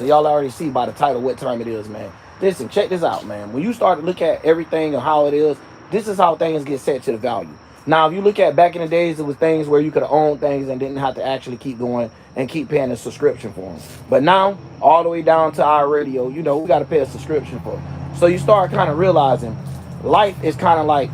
So y'all already see by the title what time it is, man. Listen, check this out, man. When you start to look at everything and how it is, this is how things get set to the value. Now, if you look at back in the days, it was things where you could own things and didn't have to actually keep going and keep paying a subscription for them. But now, all the way down to our radio, we got to pay a subscription for. So you start kind of realizing life is kind of like,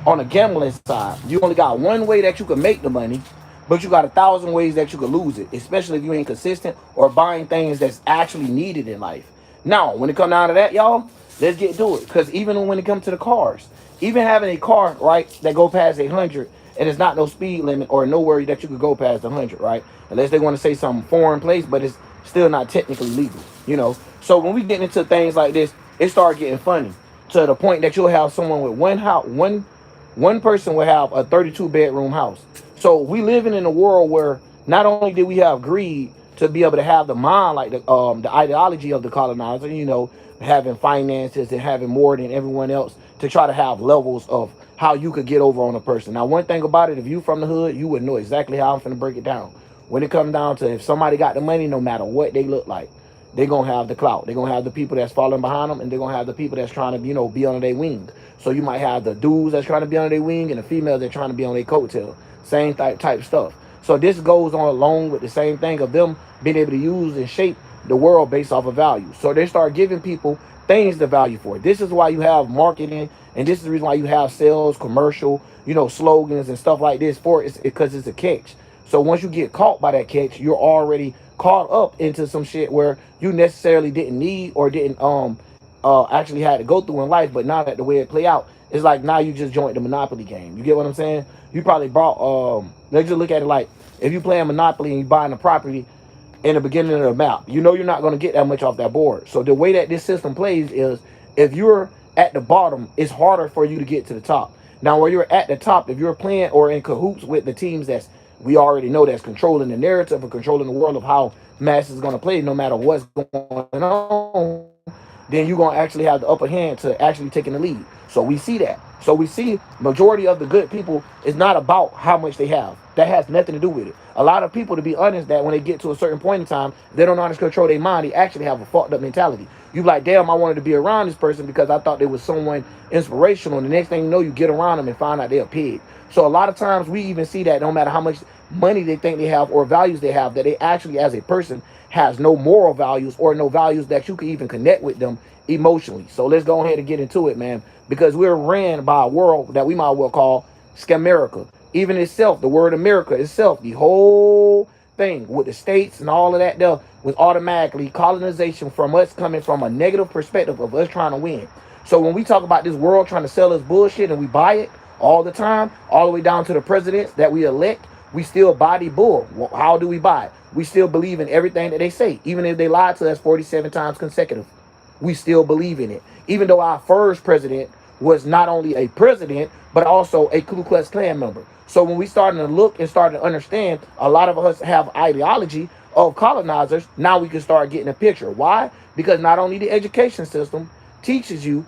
on a gambling side. You only got one way that you can make the money, but you got 1,000 ways that you could lose it, especially if you ain't consistent or buying things that's actually needed in life. Now, when it come down to that, y'all, let's get to it. Because even when it comes to the cars, even having a car, right, that go past 100, and it's not no speed limit or nowhere that you could go past 100, right? Unless they want to say some foreign place, but it's still not technically legal. So when we get into things like this, it start getting funny to the point that you'll have someone with one person will have a 32-bedroom house. So we living in a world where not only did we have greed to be able to have the mind like the ideology of the colonizer, having finances and having more than everyone else to try to have levels of how you could get over on a person. Now, one thing about it, if you from the hood, you would know exactly how I'm finna break it down. When it comes down to if somebody got the money, no matter what they look like, they're gonna have the clout. They're gonna have the people that's following behind them, and they're gonna have the people that's trying to, be under their wing. So you might have the dudes that's trying to be under their wing and the females that's trying to be on their coattail. Same type stuff. So this goes on along with the same thing of them being able to use and shape the world based off of value. So they start giving people things to value for. This is why you have marketing, and this is the reason why you have sales, commercial, slogans and stuff like this for it, because it's a catch. So once you get caught by that catch, you're already caught up into some shit where you necessarily didn't need or didn't actually had to go through in life. But now that the way it play out, it's like now you just joined the Monopoly game. You get what I'm saying? You probably bought let's just look at it like if you playing Monopoly and you buying a property in the beginning of the map, you're not going to get that much off that board. So the way that this system plays is if you're at the bottom, it's harder for you to get to the top. Now, where you're at the top, if you're playing or in cahoots with the teams that's we already know that's controlling the narrative or controlling the world of how mass is going to play, no matter what's going on, then you're going to actually have the upper hand to actually taking the lead. So we see that. So we see majority of the good people is not about how much they have. That has nothing to do with it. A lot of people, to be honest, that when they get to a certain point in time, they don't know how to control their mind. They actually have a fucked up mentality. You be like, damn, I wanted to be around this person because I thought they was someone inspirational. And the next thing you know, you get around them and find out they're a pig. So a lot of times we even see that no matter how much money they think they have or values they have, that they actually as a person has no moral values or no values that you can even connect with them emotionally. So let's go ahead and get into it, man, because we're ran by a world that we might well call Scamerica. Even itself, the word America itself, the whole thing with the states and all of that there was automatically colonization from us coming from a negative perspective of us trying to win. So when we talk about this world trying to sell us bullshit and we buy it all the time, all the way down to the presidents that we elect, we still buy the bull. Well, how do we buy it? We still believe in everything that they say, even if they lied to us 47 times consecutive. We still believe in it. Even though our first president was not only a president, but also a Ku Klux Klan member. So when we started to look and started to understand, a lot of us have ideology of colonizers. Now we can start getting a picture. Why? Because not only the education system teaches you,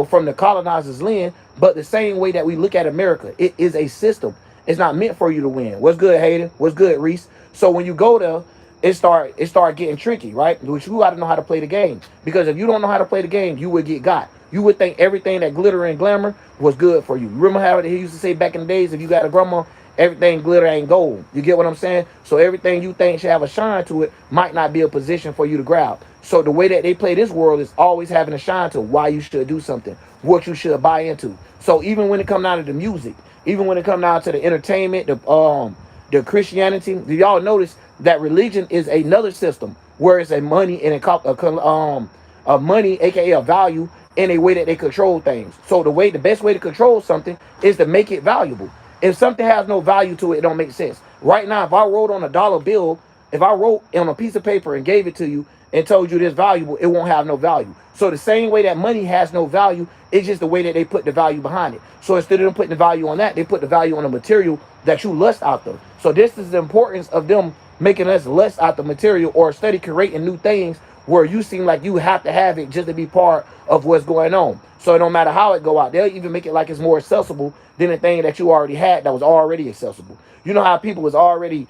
from the colonizer's lens, but the same way that we look at America, it is a system. It's not meant for you to win. What's good, Hayden? What's good, Reese? So when you go there, it start getting tricky, right? Which you got to know how to play the game. Because if you don't know how to play the game, you would get got. You would think everything that glitter and glamour was good for you. Remember how he used to say back in the days, if you got a grandma, everything glitter ain't gold. You get what I'm saying? So everything you think should have a shine to it might not be a position for you to grab. So the way that they play this world is always having a shine to why you should do something, what you should buy into. So even when it comes down to the music, even when it comes down to the entertainment, the Christianity, do y'all notice that religion is another system where it's a money and a money, aka a value, in a way that they control things. So the best way to control something is to make it valuable. If something has no value to it, it don't make sense. Right now, if I wrote on a dollar bill, if I wrote on a piece of paper and gave it to you and told you this valuable, it won't have no value. So the same way that money has no value, it's just the way that they put the value behind it. So instead of them putting the value on that, they put the value on the material that you lust after. So this is the importance of them making us lust after material or study creating new things where you seem like you have to have it just to be part of what's going on. So it don't matter how it go out. They'll even make it like it's more accessible than the thing that you already had that was already accessible. You know how people was already,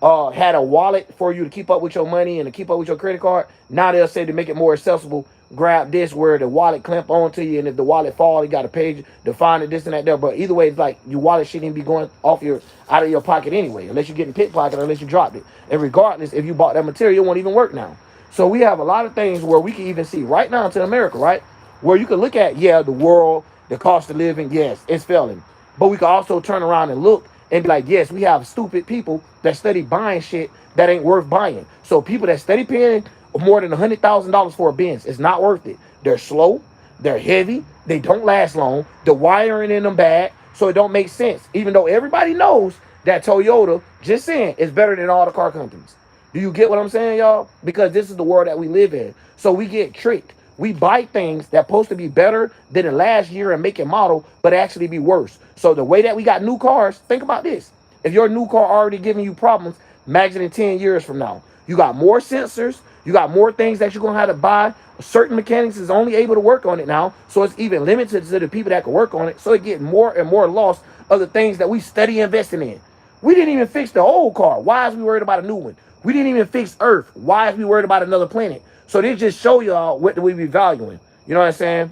had a wallet for you to keep up with your money and to keep up with your credit card. Now they'll say to make it more accessible, grab this where the wallet clamp onto you, and if the wallet fall, you got to pay to find it, this and that there. But either way, it's like your wallet shouldn't even be going off your out of your pocket anyway, unless you're getting pickpocketed, unless you dropped it. And regardless, if you bought that material, it won't even work now. So we have a lot of things where we can even see right now to America, right? Where you can look at, the world, the cost of living, yes, it's failing. But we can also turn around and look and be like, yes, we have stupid people that study buying shit that ain't worth buying. So people that study paying more than $100,000 for a Benz, it's not worth it. They're slow, they're heavy, they don't last long, the wiring in them bad, so it don't make sense. Even though everybody knows that Toyota, just saying, is better than all the car companies. Do you get what I'm saying, y'all? Because this is the world that we live in. So we get tricked. We buy things that supposed to be better than the last year and make it model, but actually be worse. So the way that we got new cars, think about this. If your new car already giving you problems, imagine in 10 years from now. You got more sensors, you got more things that you're going to have to buy. Certain mechanics is only able to work on it now, so it's even limited to the people that can work on it. So it get more and more lost of the things that we study investing in. We didn't even fix the old car. Why is we worried about a new one? We didn't even fix Earth. Why is we worried about another planet? So they just show y'all what do we be valuing. You know what I'm saying?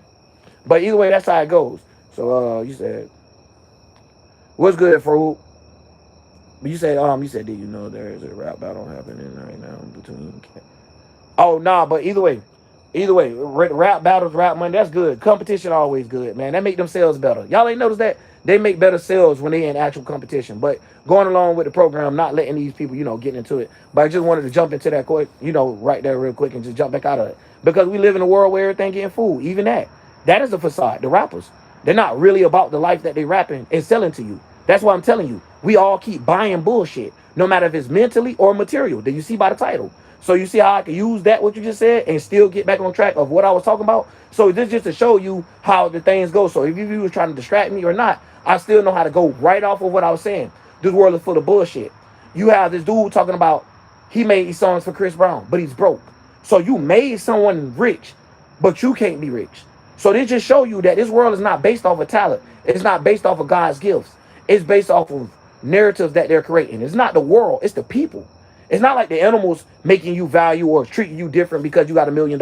But either way, that's how it goes. So you said, what's good, Fruit? But you said, did you know there is a rap battle happening right now between? Oh nah, but either way, rap battles, rap money, that's good. Competition always good, man. That make them sales better. Y'all ain't noticed that? They make better sales when they in actual competition. But going along with the program, not letting these people, get into it. But I just wanted to jump into that quick, right there real quick and just jump back out of it. Because we live in a world where everything getting food. Even that. That is a facade. The rappers, they're not really about the life that they rapping and selling to you. That's why I'm telling you. We all keep buying bullshit, no matter if it's mentally or material. Do you see by the title? So you see how I can use that, what you just said, and still get back on track of what I was talking about? So this just to show you how the things go. So if you was trying to distract me or not, I still know how to go right off of what I was saying. This world is full of bullshit. You have this dude talking about he made these songs for Chris Brown, but he's broke. So you made someone rich, but you can't be rich. So this just show you that this world is not based off of talent. It's not based off of God's gifts. It's based off of narratives that they're creating. It's not the world, it's the people. It's not like the animals making you value or treating you different because you got $1 million.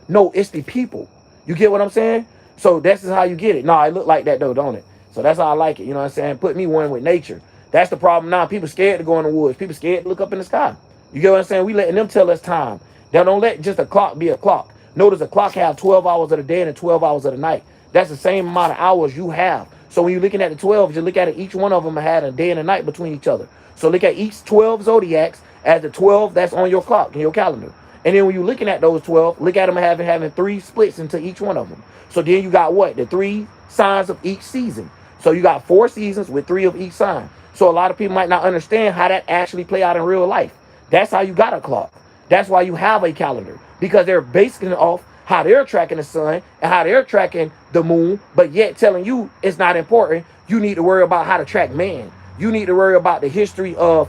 No, it's the people. You get what I'm saying? So this is how you get it. No, it look like that though, don't it? So that's how I like it. You know what I'm saying? Put me one with nature. That's the problem now. People scared to go in the woods. People scared to look up in the sky. You get what I'm saying? We letting them tell us time. They don't let just a clock be a clock. Notice a clock have 12 hours of the day and 12 hours of the night. That's the same amount of hours you have. So when you're looking at the 12, just look at it. Each one of them had a day and a night between each other. So look at each 12 zodiacs as the 12 that's on your clock, in your calendar. And then when you're looking at those 12, look at them having 3 splits into each one of them. So then you got what? The 3 signs of each season. So you got 4 seasons with 3 of each sign. So a lot of people might not understand how that actually play out in real life. That's how you got a clock. That's why you have a calendar. Because they're basing it off how they're tracking the sun and how they're tracking the moon, but yet telling you it's not important. You need to worry about how to track man. You need to worry about the history of,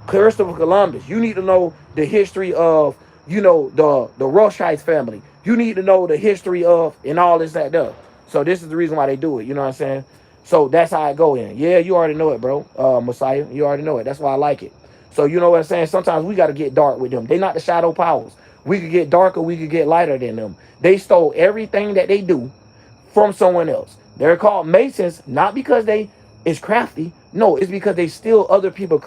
Christopher Columbus. You need to know the history of, the Rothschild family. You need to know the history of and all this, that, there. So this is the reason why they do it. You know what I'm saying? So that's how I go in. Yeah, you already know it, bro. Messiah, you already know it. That's why I like it. So you know what I'm saying? Sometimes we got to get dark with them. They're not the shadow powers. We could get darker, we could get lighter than them. They stole everything that they do from someone else. They're called Masons, not because they is crafty. No, it's because they steal other people's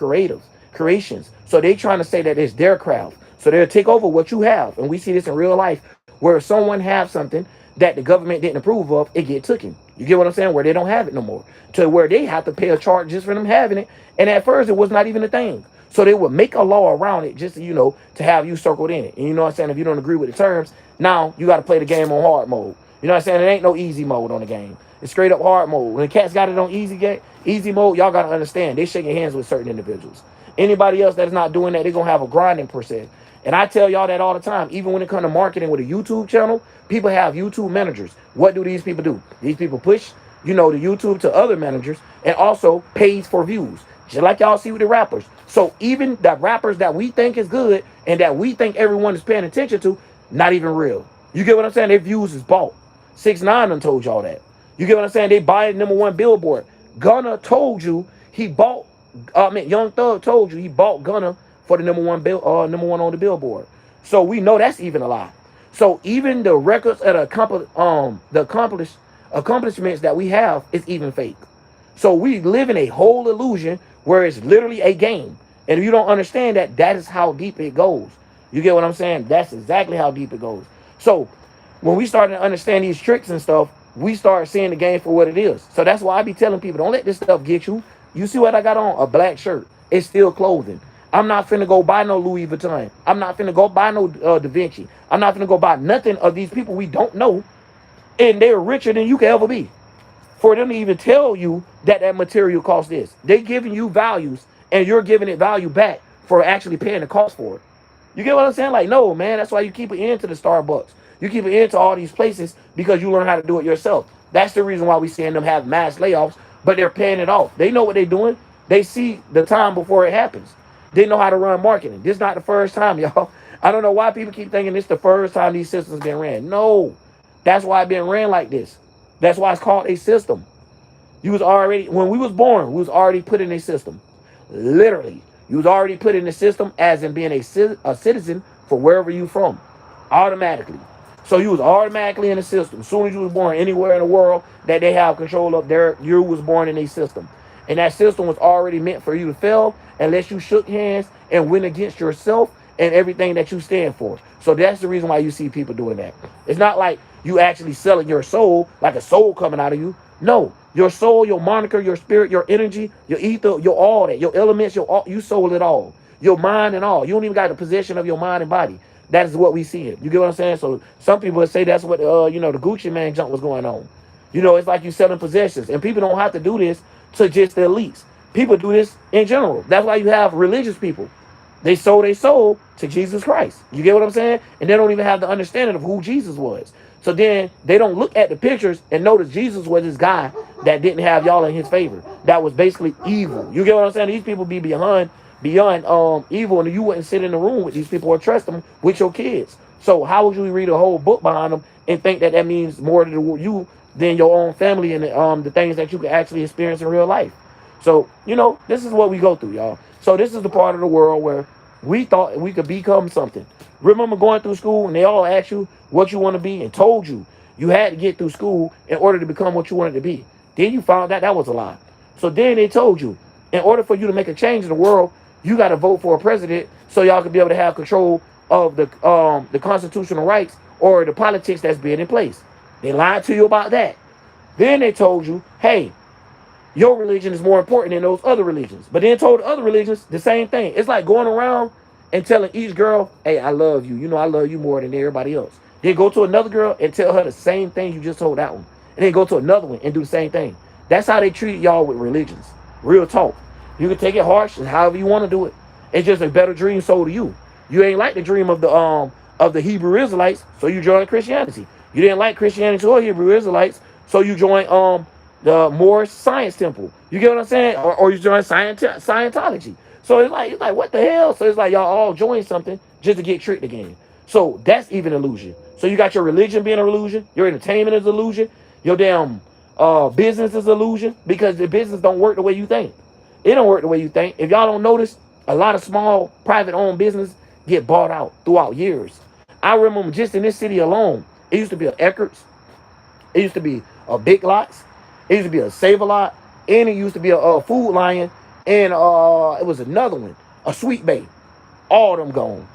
creations. So they trying to say that it's their craft. So they'll take over what you have. And we see this in real life where someone has something that the government didn't approve of, it get taken. You get what I'm saying? Where they don't have it no more. To where they have to pay a charge just for them having it. And at first it was not even a thing. So they would make a law around it just, to have you circled in it. And you know what I'm saying? If you don't agree with the terms, now you got to play the game on hard mode. You know what I'm saying? It ain't no easy mode on the game. It's straight up hard mode. When the cats got it on easy mode, y'all got to understand. They shaking hands with certain individuals. Anybody else that is not doing that, they're going to have a grinding percent. And I tell y'all that all the time. Even when it comes to marketing with a YouTube channel, people have YouTube managers. What do these people do? These people push, the YouTube to other managers and also pays for views. Just like y'all see with the rappers. So even the rappers that we think is good and that we think everyone is paying attention to, not even real. You get what I'm saying? Their views is bought. 6ix9ine done told y'all that. You get what I'm saying? They buy #1 Billboard. Gunna told you he bought Young Thug told you he bought Gunna for the number one on the Billboard. So we know that's even a lie. So even the records of the accomplishments that we have is even fake. So we live in a whole illusion where it's literally a game. And if you don't understand that, that is how deep it goes. You get what I'm saying? That's exactly how deep it goes. So when we start to understand these tricks and stuff, we start seeing the game for what it is. So that's why I be telling people, don't let this stuff get you. You see what I got on? A black shirt. It's still clothing. I'm not finna go buy no Louis Vuitton. I'm not finna go buy no Da Vinci. I'm not finna go buy nothing of these people we don't know, and they're richer than you can ever be. For them to even tell you that that material costs this, they giving you values, and you're giving it value back for actually paying the cost for it. You get what I'm saying? Like, no, man, that's why you keep it into the Starbucks. You keep it into all these places because you learn how to do it yourself. That's the reason why we seeing them have mass layoffs, but they're paying it off. They know what they're doing. They see the time before it happens. They know how to run marketing. This is not the first time, y'all. I don't know why people keep thinking this is the first time these systems been ran. No, that's why it been ran like this. That's why it's called a system. You was already, when we was born, we was already put in a system. Literally. You was already put in the system as in being a citizen for wherever you from. Automatically. So you was automatically in the system. As soon as you was born anywhere in the world that they have control of, there you was born in a system. And that system was already meant for you to fail unless you shook hands and went against yourself and everything that you stand for. So that's the reason why you see people doing that. It's not like you actually selling your soul, like a soul coming out of you. No, your soul, your moniker, your spirit, your energy, your ether, your all that, your elements, you sold it all. Your mind and all. You don't even got the possession of your mind and body. That is what we see. You get what I'm saying? So some people would say that's what the Gucci Mane junk was going on. It's like you selling possessions, and people don't have to do this to just the elites. People do this in general. That's why you have religious people. They sold their soul to Jesus Christ. You get what I'm saying? And they don't even have the understanding of who Jesus was. So then they don't look at the pictures and notice Jesus was this guy that didn't have y'all in his favor. That was basically evil. You get what I'm saying? These people be beyond evil, and you wouldn't sit in the room with these people or trust them with your kids. So how would you read a whole book behind them and think that that means more to you than your own family and the things that you can actually experience in real life? So, this is what we go through, y'all. So this is the part of the world where we thought we could become something. Remember going through school and they all asked you what you want to be and told you you had to get through school in order to become what you wanted to be. Then you found out that was a lie. So then they told you, in order for you to make a change in the world, you got to vote for a president so y'all can be able to have control of the constitutional rights or the politics that's being in place. They lied to you about that. Then they told you, hey, your religion is more important than those other religions. But then told the other religions the same thing. It's like going around and telling each girl, hey, I love you. I love you more than everybody else. Then go to another girl and tell her the same thing you just told that one. And then go to another one and do the same thing. That's how they treat y'all with religions. Real talk. You can take it harsh and however you want to do it. It's just a better dream sold to you. You ain't like the dream of the Hebrew Israelites, so you join Christianity. You didn't like Christianity or Hebrew Israelites, so you join the Moorish Science Temple. You get what I'm saying? Or you join Scientology. So it's like what the hell? So it's like y'all all join something just to get tricked again. So that's even illusion. So you got your religion being an illusion, your entertainment is illusion, your damn business is illusion, because the business don't work the way you think. It don't work the way you think. If y'all don't notice, a lot of small private owned business get bought out throughout years. I remember just in this city alone, it used to be a Eckert's, it used to be a Big Lots, it used to be a Save-A-Lot, and it used to be a Food Lion, and it was another one, a Sweet Bay. All of them gone.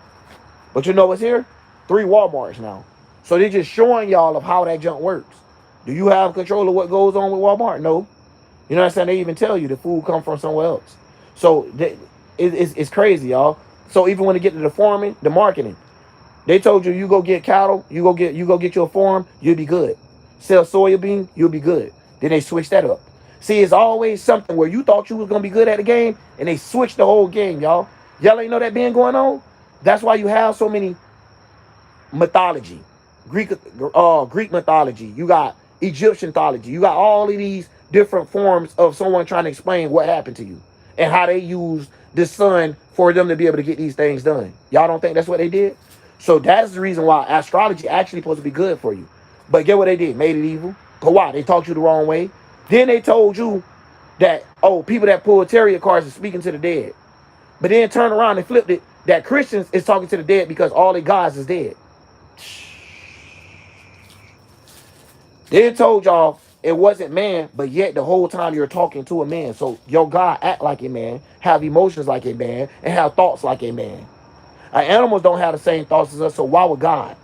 But you know what's here? 3 Walmarts now. So they're just showing y'all of how that junk works. Do you have control of what goes on with Walmart? No. You know what I'm saying? They even tell you the food come from somewhere else. So it's crazy, y'all. So even when they get to the farming, the marketing, they told you go get cattle, you go get your farm, you'll be good. Sell soybean, you'll be good. Then they switch that up. See, it's always something where you thought you was gonna be good at the game, and they switched the whole game, y'all. Y'all ain't know that being going on. That's why you have so many mythology, Greek mythology. You got Egyptian mythology. You got all of these different forms of someone trying to explain what happened to you and how they use the sun for them to be able to get these things done. Y'all don't think that's what they did? So that's the reason why astrology actually supposed to be good for you. But get what they did? Made it evil. But why? They taught you the wrong way. Then they told you That, oh, people that pull tarot cards are speaking to the dead. But then turn around and flipped it, that Christians is talking to the dead because all their gods is dead. They told y'all it wasn't man, but yet the whole time you're talking to a man. So your God act like a man, have emotions like a man, and have thoughts like a man. Animals don't have the same thoughts as us, so why would God?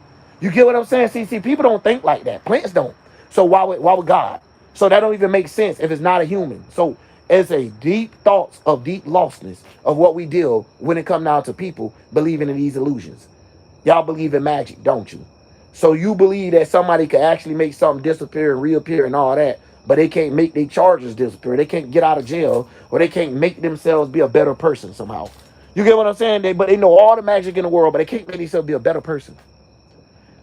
You get what I'm saying? See, people don't think like that. Plants don't. So why would God? So that don't even make sense if it's not a human. So it's a deep thoughts of deep lostness of what we deal when it comes down to people believing in these illusions. Y'all believe in magic, don't you? So you believe that somebody could actually make something disappear and reappear and all that, but they can't make their charges disappear. They can't get out of jail, or they can't make themselves be a better person somehow. You get what I'm saying? But they know all the magic in the world, but they can't make themselves be a better person.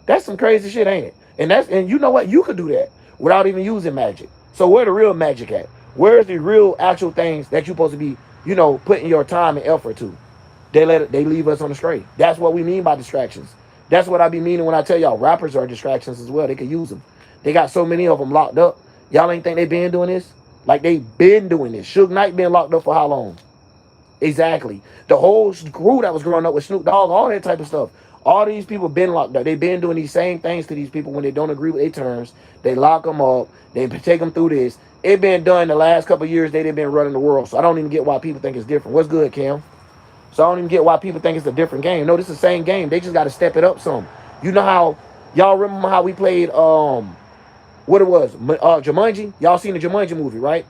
That's some crazy shit, ain't it? And you know what? You could do that without even using magic. So where the real magic at? Where's the real actual things that you're supposed to be, putting your time and effort to? They leave us on the straight. That's what we mean by distractions. That's what I be meaning when I tell y'all rappers are distractions as well. They could use them. They got so many of them locked up. Y'all ain't think they been doing this? Like they been doing this. Suge Knight been locked up for how long? Exactly. The whole crew that was growing up with Snoop Dogg, all that type of stuff. All these people been locked up. They been doing these same things to these people when they don't agree with their terms. They lock them up. They take them through this. It been done the last couple of years. They been running the world. So I don't even get why people think it's different. What's good, Cam? So I don't even get why people think it's a different game. No, this is the same game. They just got to step it up some. You know how y'all remember how we played what it was Jumanji? Y'all seen the Jumanji movie, right?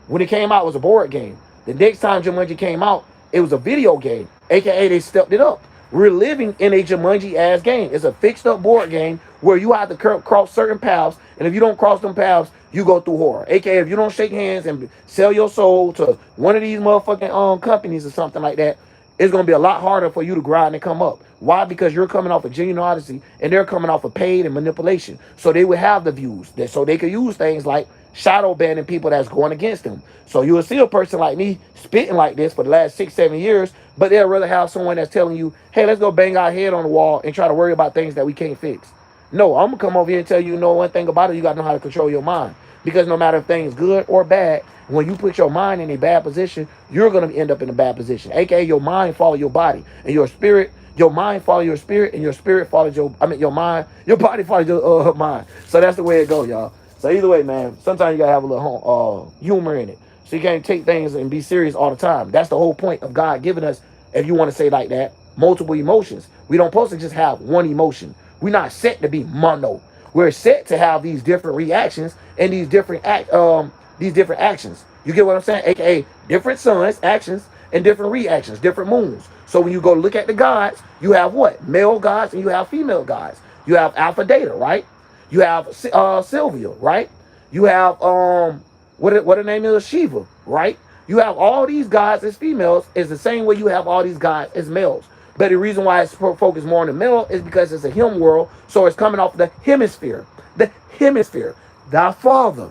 When it came out, it was a board game. The next time Jumanji came out, it was a video game, aka they stepped it up. We're living in a Jumanji ass game. It's a fixed up board game where you have to cross certain paths, and if you don't cross them paths, you go through horror. AKA if you don't shake hands and sell your soul to one of these motherfucking companies or something like that, it's gonna be a lot harder for you to grind and come up. Why? Because you're coming off of genuine honesty and they're coming off of paid and manipulation. So they would have the views. So they could use things like shadow banning people that's going against them. So you will see a person like me spitting like this for the last 6-7 years, but they'll rather have someone that's telling you, hey, let's go bang our head on the wall and try to worry about things that we can't fix. No, I'm gonna come over here and tell you, one thing about it, you gotta know how to control your mind. Because no matter if things good or bad, when you put your mind in a bad position, you're gonna end up in a bad position. AKA your mind follow your body. And your mind follow your spirit, and your spirit follows your mind, your body follows your mind. So that's the way it goes, y'all. So either way, man, sometimes you gotta have a little humor in it. So you can't take things and be serious all the time. That's the whole point of God giving us, if you want to say like that, multiple emotions. We don't supposed to just have one emotion. We're not set to be mono. We're set to have these different reactions and these different actions. You get what I'm saying? AKA different suns, actions, and different reactions, different moons. So when you go look at the gods, you have what? Male gods and you have female gods. You have Alpha Data, right? You have Sylvia, right? You have what her name is, Shiva, right? You have all these gods as females is the same way you have all these gods as males. But the reason why it's focused more on the male is because it's a him world, so it's coming off the hemisphere. The hemisphere. Thy Father.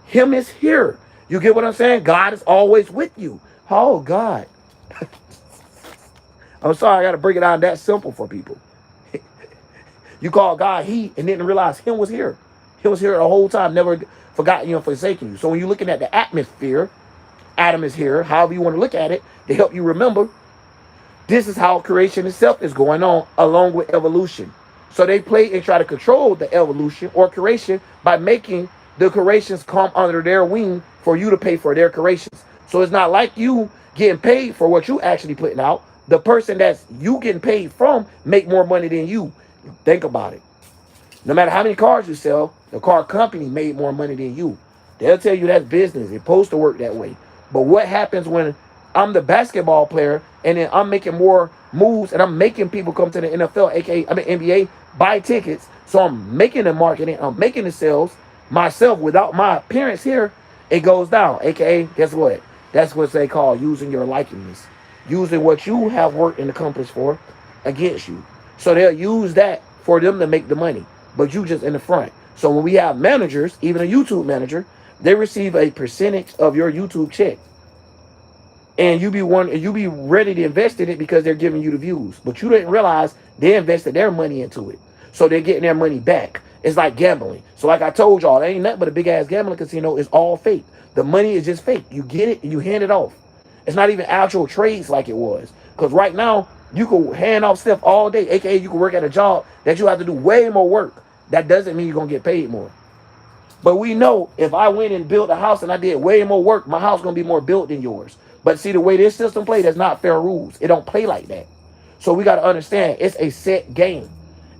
Him is here. You get what I'm saying? God is always with you. Oh, God. I'm sorry, I got to break it down that simple for people. You call God he and didn't realize him was here. He was here the whole time, never forgotten you and forsaken you. So when you're looking at the atmosphere, Adam is here, however you want to look at it, to help you remember, this is how creation itself is going on along with evolution. So they play and try to control the evolution or creation by making the creations come under their wing for you to pay for their creations. So it's not like you getting paid for what you actually putting out. The person that's you getting paid from make more money than you. Think about it. No matter how many cars you sell, the car company made more money than you. They'll tell you that's business. It's supposed to work that way. But what happens when I'm the basketball player and then I'm making more moves and I'm making people come to the NFL, aka NBA, buy tickets. So I'm making the marketing, I'm making the sales myself without my appearance here. It goes down, aka guess what? That's what they call using your likeness, using what you have worked and accomplished for against you. So they'll use that for them to make the money, but you just in the front. So when we have managers, even a YouTube manager, they receive a percentage of your YouTube check. And you be ready to invest in it because they're giving you the views. But you didn't realize they invested their money into it. So they're getting their money back. It's like gambling. So like I told y'all, it ain't nothing but a big ass gambling casino. It's all fake. The money is just fake. You get it and you hand it off. It's not even actual trades like it was. Because right now, you can hand off stuff all day. AKA, you can work at a job that you have to do way more work. That doesn't mean you're going to get paid more. But we know if I went and built a house and I did way more work, my house is going to be more built than yours. But see, the way this system plays, that's not fair rules. It don't play like that. So we got to understand it's a set game.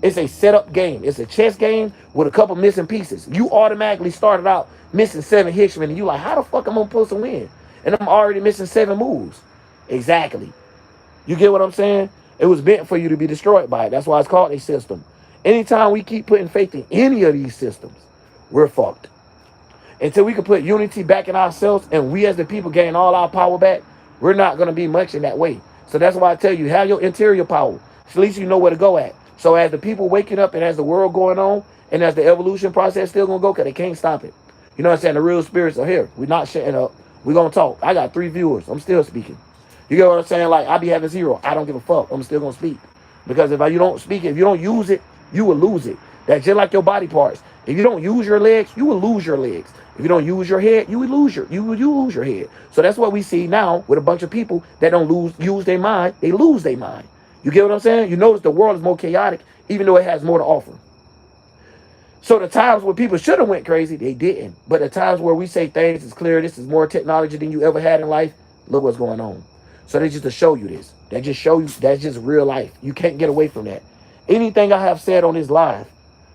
It's a setup game. It's a chess game with a couple missing pieces. You automatically started out missing 7 Hickman, and you like, how the fuck am I supposed to win? And I'm already missing 7 moves. Exactly. You get what I'm saying? It was meant for you to be destroyed by it. That's why it's called a system. Anytime we keep putting faith in any of these systems, we're fucked. Until we can put unity back in ourselves and we as the people gain all our power back, we're not going to be much in that way. So that's why I tell you, have your interior power. At least you know where to go at. So as the people waking up and as the world going on and as the evolution process still going to go, because they can't stop it. You know what I'm saying? The real spirits are here. We're not shutting up. We're going to talk. I got 3 viewers. I'm still speaking. You get what I'm saying? Like, I be having 0. I don't give a fuck. I'm still going to speak. Because if you don't speak, if you don't use it, you will lose it. That's just like your body parts. If you don't use your legs, you will lose your legs. If you don't use your head, you will lose your head. So that's what we see now with a bunch of people that don't use their mind. They lose their mind. You get what I'm saying? You notice the world is more chaotic, even though it has more to offer. So the times where people should have went crazy, they didn't. But the times where we say things is clear, this is more technology than you ever had in life, look what's going on. So they just to show you this. They just show you that's just real life. You can't get away from that. Anything I have said on this live,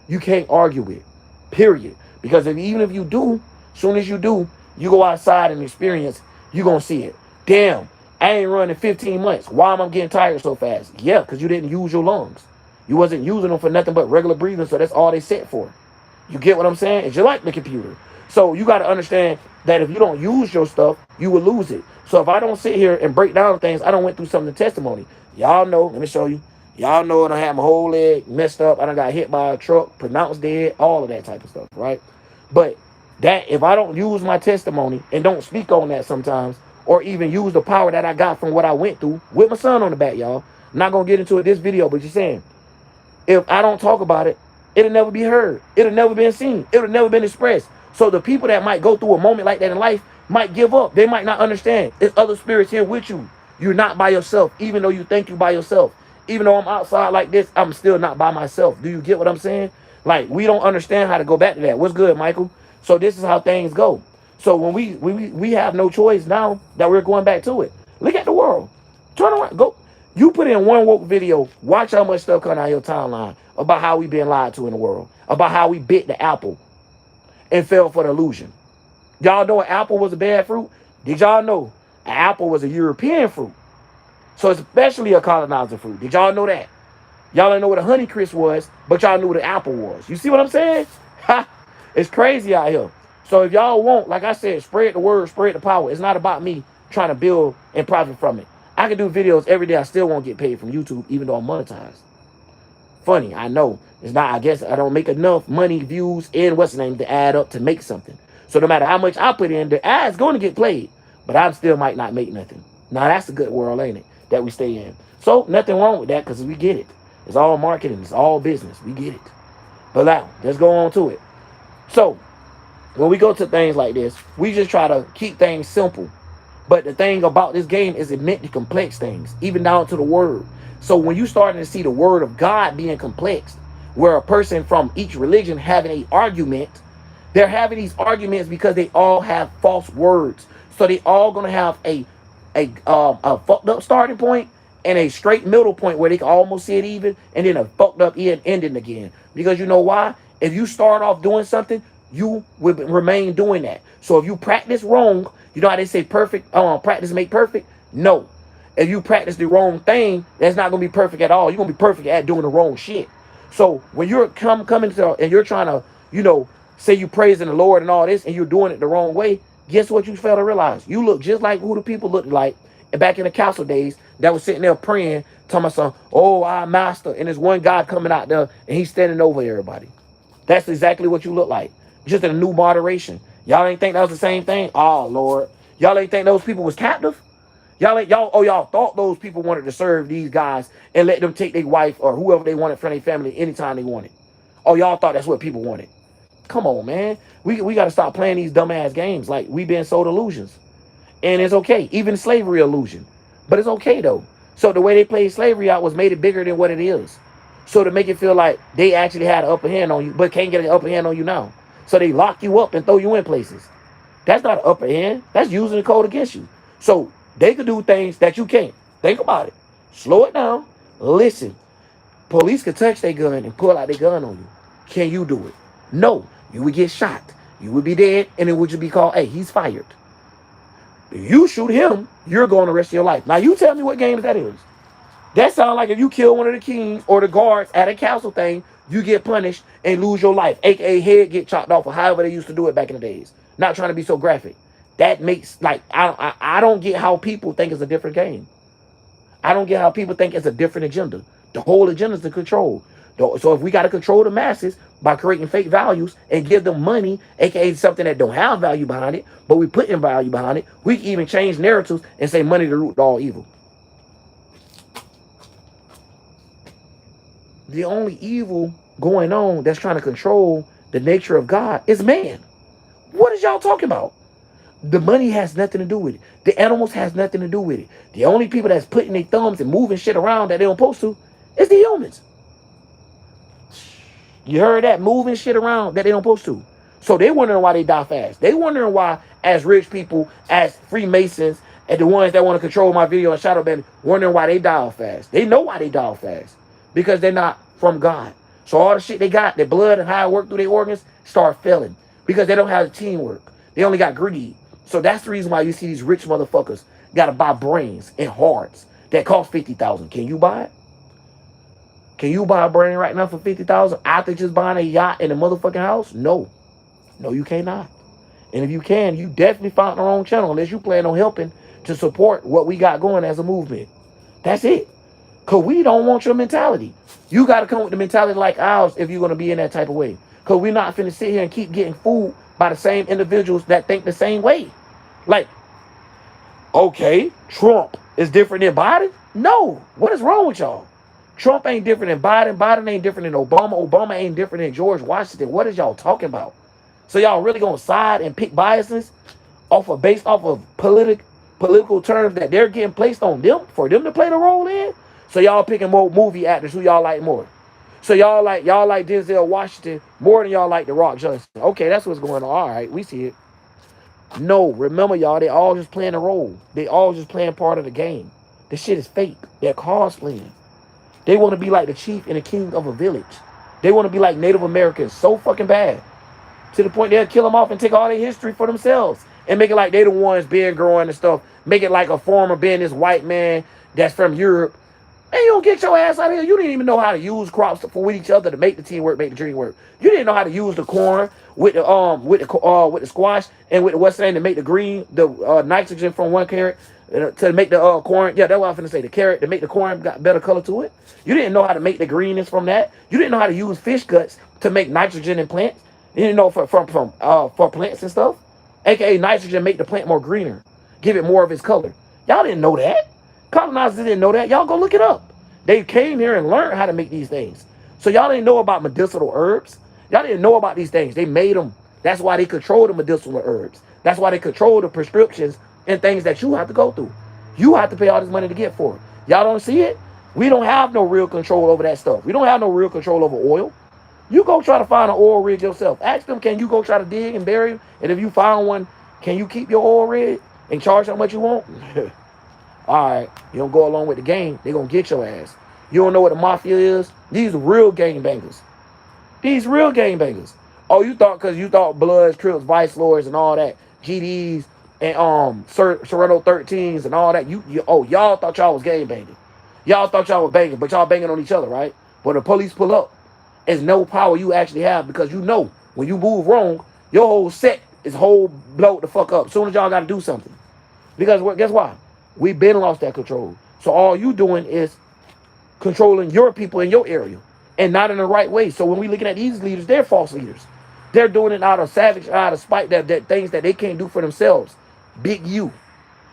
you can't argue with. Period. Because even if you do, soon as you do, you go outside and experience, you're going to see it. Damn, I ain't running 15 months. Why am I getting tired so fast? Yeah, because you didn't use your lungs. You wasn't using them for nothing but regular breathing, so that's all they set for. You get what I'm saying? It's just like the computer. So you got to understand that if you don't use your stuff, you will lose it. So if I don't sit here and break down things, I don't went through some of the testimony. Y'all know, let me show you. Y'all know I done had my whole leg messed up. I done got hit by a truck, pronounced dead, all of that type of stuff, right? But that if I don't use my testimony and don't speak on that sometimes, or even use the power that I got from what I went through with my son on the back, y'all. I'm not going to get into it this video, but just saying, if I don't talk about it, it'll never be heard. It'll never been seen. It'll never been expressed. So the people that might go through a moment like that in life might give up. They might not understand. There's other spirits here with you. You're not by yourself, even though you think you're by yourself. Even though I'm outside like this, I'm still not by myself. Do you get what I'm saying? Like, we don't understand how to go back to that. What's good, Michael? So this is how things go. So when we have no choice now that we're going back to it. Look at the world. Turn around. Go. You put in one woke video. Watch how much stuff coming out of your timeline about how we been lied to in the world. About how we bit the apple and fell for the illusion. Y'all know an apple was a bad fruit? Did y'all know an apple was a European fruit? So it's especially a colonizer fruit. Did y'all know that? Y'all didn't know what a Honeycrisp was, but y'all knew what an apple was. You see what I'm saying? Ha! It's crazy out here. So if y'all want, like I said, spread the word, spread the power. It's not about me trying to build and profit from it. I can do videos every day. I still won't get paid from YouTube, even though I'm monetized. Funny, I know. It's not, I guess I don't make enough money, views, and what's the name to add up to make something. So no matter how much I put in, the ad's going to get played. But I still might not make nothing. Now that's a good world, ain't it? That we stay in. So nothing wrong with that because we get it. It's all marketing. It's all business. We get it. But now, let's go on to it. So when we go to things like this, we just try to keep things simple. But the thing about this game is it meant to complex things, even down to the word. So when you starting to see the word of God being complex, where a person from each religion having an argument, they're having these arguments because they all have false words. So they all gonna have a fucked up starting point and a straight middle point where they can almost see it even, and then a fucked up ending again. Because you know why? If you start off doing something, you will remain doing that. So if you practice wrong, you know how they say perfect, practice make perfect? No. If you practice the wrong thing, that's not gonna be perfect at all. You're gonna be perfect at doing the wrong shit. So when you're coming to and you're trying to, say you praising the Lord and all this, and you're doing it the wrong way, guess what you fail to realize? You look just like who the people looked like back in the council days that was sitting there praying, telling my son, oh, our master, and there's one guy coming out there and he's standing over everybody. That's exactly what you look like. Just in a new moderation. Y'all ain't think that was the same thing? Oh, Lord. Y'all ain't think those people was captive? Y'all thought those people wanted to serve these guys and let them take their wife or whoever they wanted from their family anytime they wanted. Oh, y'all thought that's what people wanted. Come on, man. We got to stop playing these dumbass games. Like, we been sold illusions. And it's okay. Even slavery illusion. But it's okay, though. So the way they played slavery out was made it bigger than what it is. So to make it feel like they actually had an upper hand on you, but can't get an upper hand on you now. So they lock you up and throw you in places. That's not an upper hand. That's using the code against you. So they could do things that you can't. Think about it. Slow it down. Listen. Police could touch their gun and pull out their gun on you. Can you do it? No. You would get shot. You would be dead, and it would just be called, hey, he's fired. You shoot him, you're going the rest of your life. Now you tell me what game that is. That sounds like if you kill one of the kings or the guards at a council thing, you get punished and lose your life, aka head get chopped off, or however they used to do it back in the days. Not trying to be so graphic. That makes, like, I don't get how people think it's a different game. I don't get how people think it's a different agenda. The whole agenda is to control. So if we got to control the masses by creating fake values and give them money, aka something that don't have value behind it, but we put in value behind it, we can even change narratives and say money the root of all evil. The only evil going on that's trying to control the nature of God is man. What is y'all talking about? The money has nothing to do with it. The animals has nothing to do with it. The only people that's putting their thumbs and moving shit around that they don't supposed to is the humans. You heard that? Moving shit around that they don't supposed to. So they wondering why they die fast. They wondering why, as rich people, as Freemasons, and the ones that want to control my video and shadow ban, wondering why they die off fast. They know why they die off fast. Because they're not from God. So all the shit they got, their blood and how it worked through their organs, start failing. Because they don't have the teamwork. They only got greed. So that's the reason why you see these rich motherfuckers got to buy brains and hearts that cost $50,000. Can you buy it? Can you buy a brain right now for $50,000 after just buying a yacht and a motherfucking house? No. No, you cannot. And if you can, you definitely found the wrong channel unless you plan on helping to support what we got going as a movement. That's it. Because we don't want your mentality. You got to come with the mentality like ours if you're going to be in that type of way. Because we're not finna sit here and keep getting fooled by the same individuals that think the same way. Like, okay, Trump is different than Biden? No. What is wrong with y'all? Trump ain't different than Biden. Biden ain't different than Obama. Obama ain't different than George Washington. What is y'all talking about? So y'all really gonna side and pick biases based off of political terms that they're getting placed on them for them to play the role in? So y'all picking more movie actors who y'all like more. So y'all like Denzel Washington more than y'all like The Rock Johnson. Okay, that's what's going on. All right, we see it. No, remember y'all, they all just playing a role. They all just playing part of the game. This shit is fake. They're cosplaying. They want to be like the chief and the king of a village. They want to be like Native Americans so fucking bad. To the point they'll kill them off and take all their history for themselves. And make it like they the ones being growing and stuff. Make it like a farmer being this white man that's from Europe. Man, you don't get your ass out of here. You didn't even know how to use crops with each other to make the team work, make the dream work. You didn't know how to use the corn with the squash and with the what's name to make the green, the nitrogen from one carrot to make the corn. Yeah, that's what I'm finna say. The carrot to make the corn got better color to it. You didn't know how to make the greenness from that. You didn't know how to use fish guts to make nitrogen in plants. You didn't know for plants and stuff. AKA nitrogen make the plant more greener, give it more of its color. Y'all didn't know that. Colonizers didn't know that. Y'all go look it up. They came here and learned how to make these things. So y'all didn't know about medicinal herbs. Y'all didn't know about these things. They made them. That's why they control the medicinal herbs. That's why they control the prescriptions and things that you have to go through. You have to pay all this money to get for it. Y'all don't see it? We don't have no real control over that stuff. We don't have no real control over oil. You go try to find an oil rig yourself. Ask them, can you go try to dig and bury them? And if you find one, can you keep your oil rig and charge how much you want? All right, you don't go along with the game, they're going to get your ass. You don't know what the mafia is? These are real gangbangers. These real gangbangers. Oh, you thought because you thought Bloods, Crips, Vice Lords, and all that, GDs, and Serrano 13s and all that, y'all thought y'all was gangbanging. Y'all thought y'all was banging, but y'all banging on each other, right? When the police pull up, there's no power you actually have because you know when you move wrong, your whole set is whole blowed the fuck up. As soon as y'all got to do something. Because guess why? We've been lost that control. So all you doing is controlling your people in your area and not in the right way. So when we looking at these leaders, they're false leaders. They're doing it out of savage, out of spite, that things that they can't do for themselves. Big you.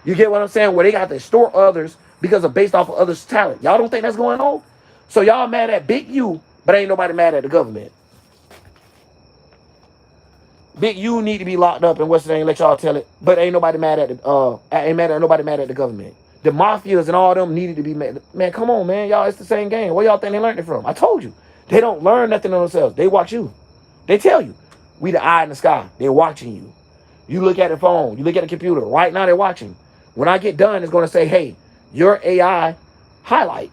You get what I'm saying? Where they got to extort others because of based off of others' talent. Y'all don't think that's going on? So y'all mad at big you, but ain't nobody mad at the government. Big U need to be locked up and what's the name, let y'all tell it. But ain't nobody mad at the nobody mad at the government. The mafias and all them needed to be mad. Man, come on, man. Y'all, it's the same game. Where y'all think they learned it from? I told you. They don't learn nothing on themselves. They watch you. They tell you. We the eye in the sky. They're watching you. You look at the phone. You look at the computer. Right now they're watching. When I get done, it's gonna say, hey, your AI highlight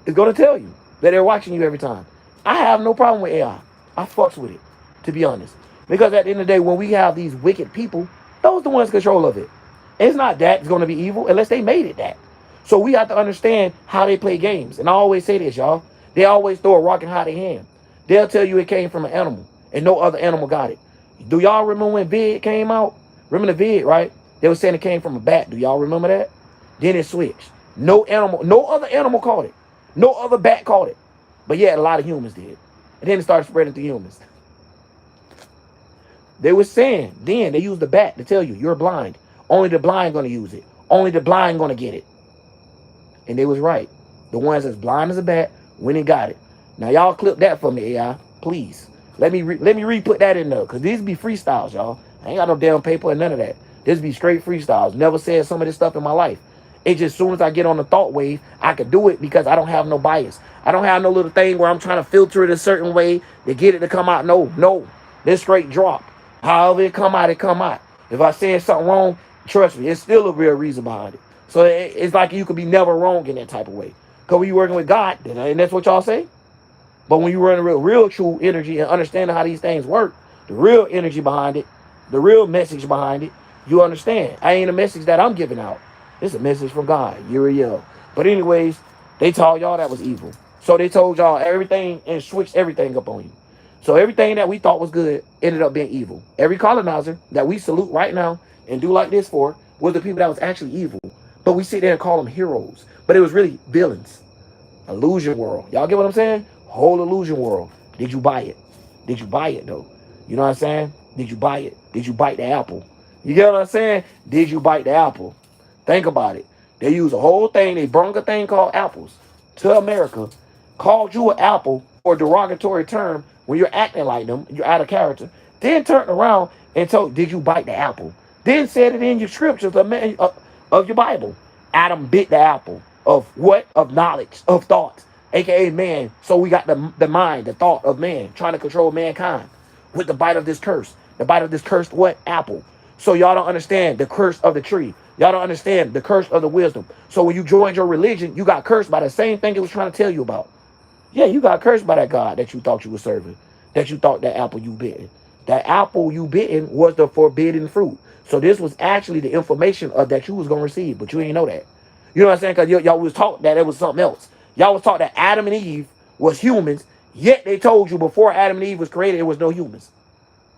is gonna tell you that they're watching you every time. I have no problem with AI. I fucks with it, to be honest. Because at the end of the day, when we have these wicked people, those the ones in control of it. It's not that it's going to be evil unless they made it that. So we have to understand how they play games. And I always say this, y'all. They always throw a rock and hide their hand. They'll tell you it came from an animal and no other animal got it. Do y'all remember when Vid came out? Remember the Vid, right? They were saying it came from a bat. Do y'all remember that? Then it switched. No animal, no other animal caught it. No other bat caught it. But yeah, a lot of humans did. And then it started spreading to humans. They were saying, then they used the bat to tell you, you're blind. Only the blind going to use it. Only the blind going to get it. And they was right. The ones that's blind as a bat went and got it. Now y'all clip that for me, AI, please. Let me re-put that in there, because these be freestyles, y'all. I ain't got no damn paper or none of that. This be straight freestyles. Never said some of this stuff in my life. It's just as soon as I get on the thought wave, I could do it because I don't have no bias. I don't have no little thing where I'm trying to filter it a certain way to get it to come out. No. This straight drop. However it come out, it come out. If I said something wrong, trust me, it's still a real reason behind it. So it's like you could be never wrong in that type of way. Because when you're working with God, and that's what y'all say. But when you run a real true energy and understanding how these things work, the real energy behind it, the real message behind it, you understand. I ain't a message that I'm giving out. It's a message from God, Uriel. But anyways, they told y'all that was evil. So they told y'all everything and switched everything up on you. So everything that we thought was good ended up being evil. Every colonizer that we salute right now and do like this for was the people that was actually evil. But we sit there and call them heroes. But it was really villains. Illusion world. Y'all get what I'm saying? Whole illusion world. Did you buy it? Did you buy it though? You know what I'm saying? Did you buy it? Did you bite the apple? You get what I'm saying? Did you bite the apple? Think about it. They use a whole thing. They brung a thing called apples to America, called you an apple for a derogatory term when you're acting like them, you're out of character. Then turned around and told, did you bite the apple? Then said it in your scriptures of your Bible. Adam bit the apple of what? Of knowledge, of thoughts, aka man. So we got the mind, the thought of man, trying to control mankind with the bite of this curse. The bite of this cursed what? Apple. So y'all don't understand the curse of the tree. Y'all don't understand the curse of the wisdom. So when you joined your religion, you got cursed by the same thing it was trying to tell you about. Yeah, you got cursed by that God that you thought you were serving, that you thought that apple you bitten. That apple you bitten was the forbidden fruit. So this was actually the information of that you was going to receive, but you ain't know that. You know what I'm saying? Because y'all was taught that it was something else. Y'all was taught that Adam and Eve was humans, yet they told you before Adam and Eve was created, there was no humans.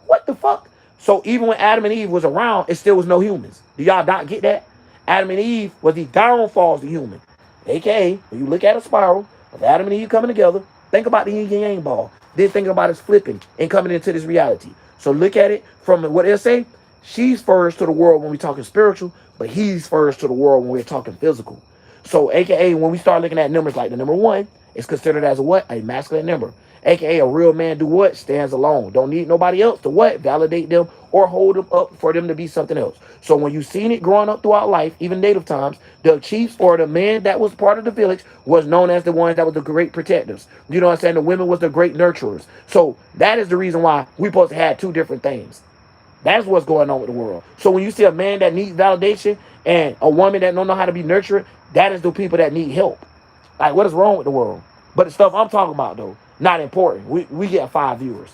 What the fuck? So even when Adam and Eve was around, it still was no humans. Do y'all not get that? Adam and Eve was the downfalls of the human. AKA, when you look at a spiral of Adam and Eve coming together, think about the yin and yang ball. Then think about it flipping and coming into this reality. So look at it from what they'll say. She's first to the world when we're talking spiritual, but he's first to the world when we're talking physical. So AKA, when we start looking at numbers like the number 1, it's considered as a what? A masculine number. AKA a real man do what? Stands alone. Don't need nobody else to what? Validate them or hold them up for them to be something else. So when you've seen it growing up throughout life, even native times, the chiefs or the man that was part of the village was known as the ones that were the great protectors. You know what I'm saying? The women was the great nurturers. So that is the reason why we supposed to have 2 different things. That's what's going on with the world. So when you see a man that needs validation and a woman that don't know how to be nurtured, that is the people that need help. Like, what is wrong with the world? But the stuff I'm talking about, though, not important. We get 5 viewers.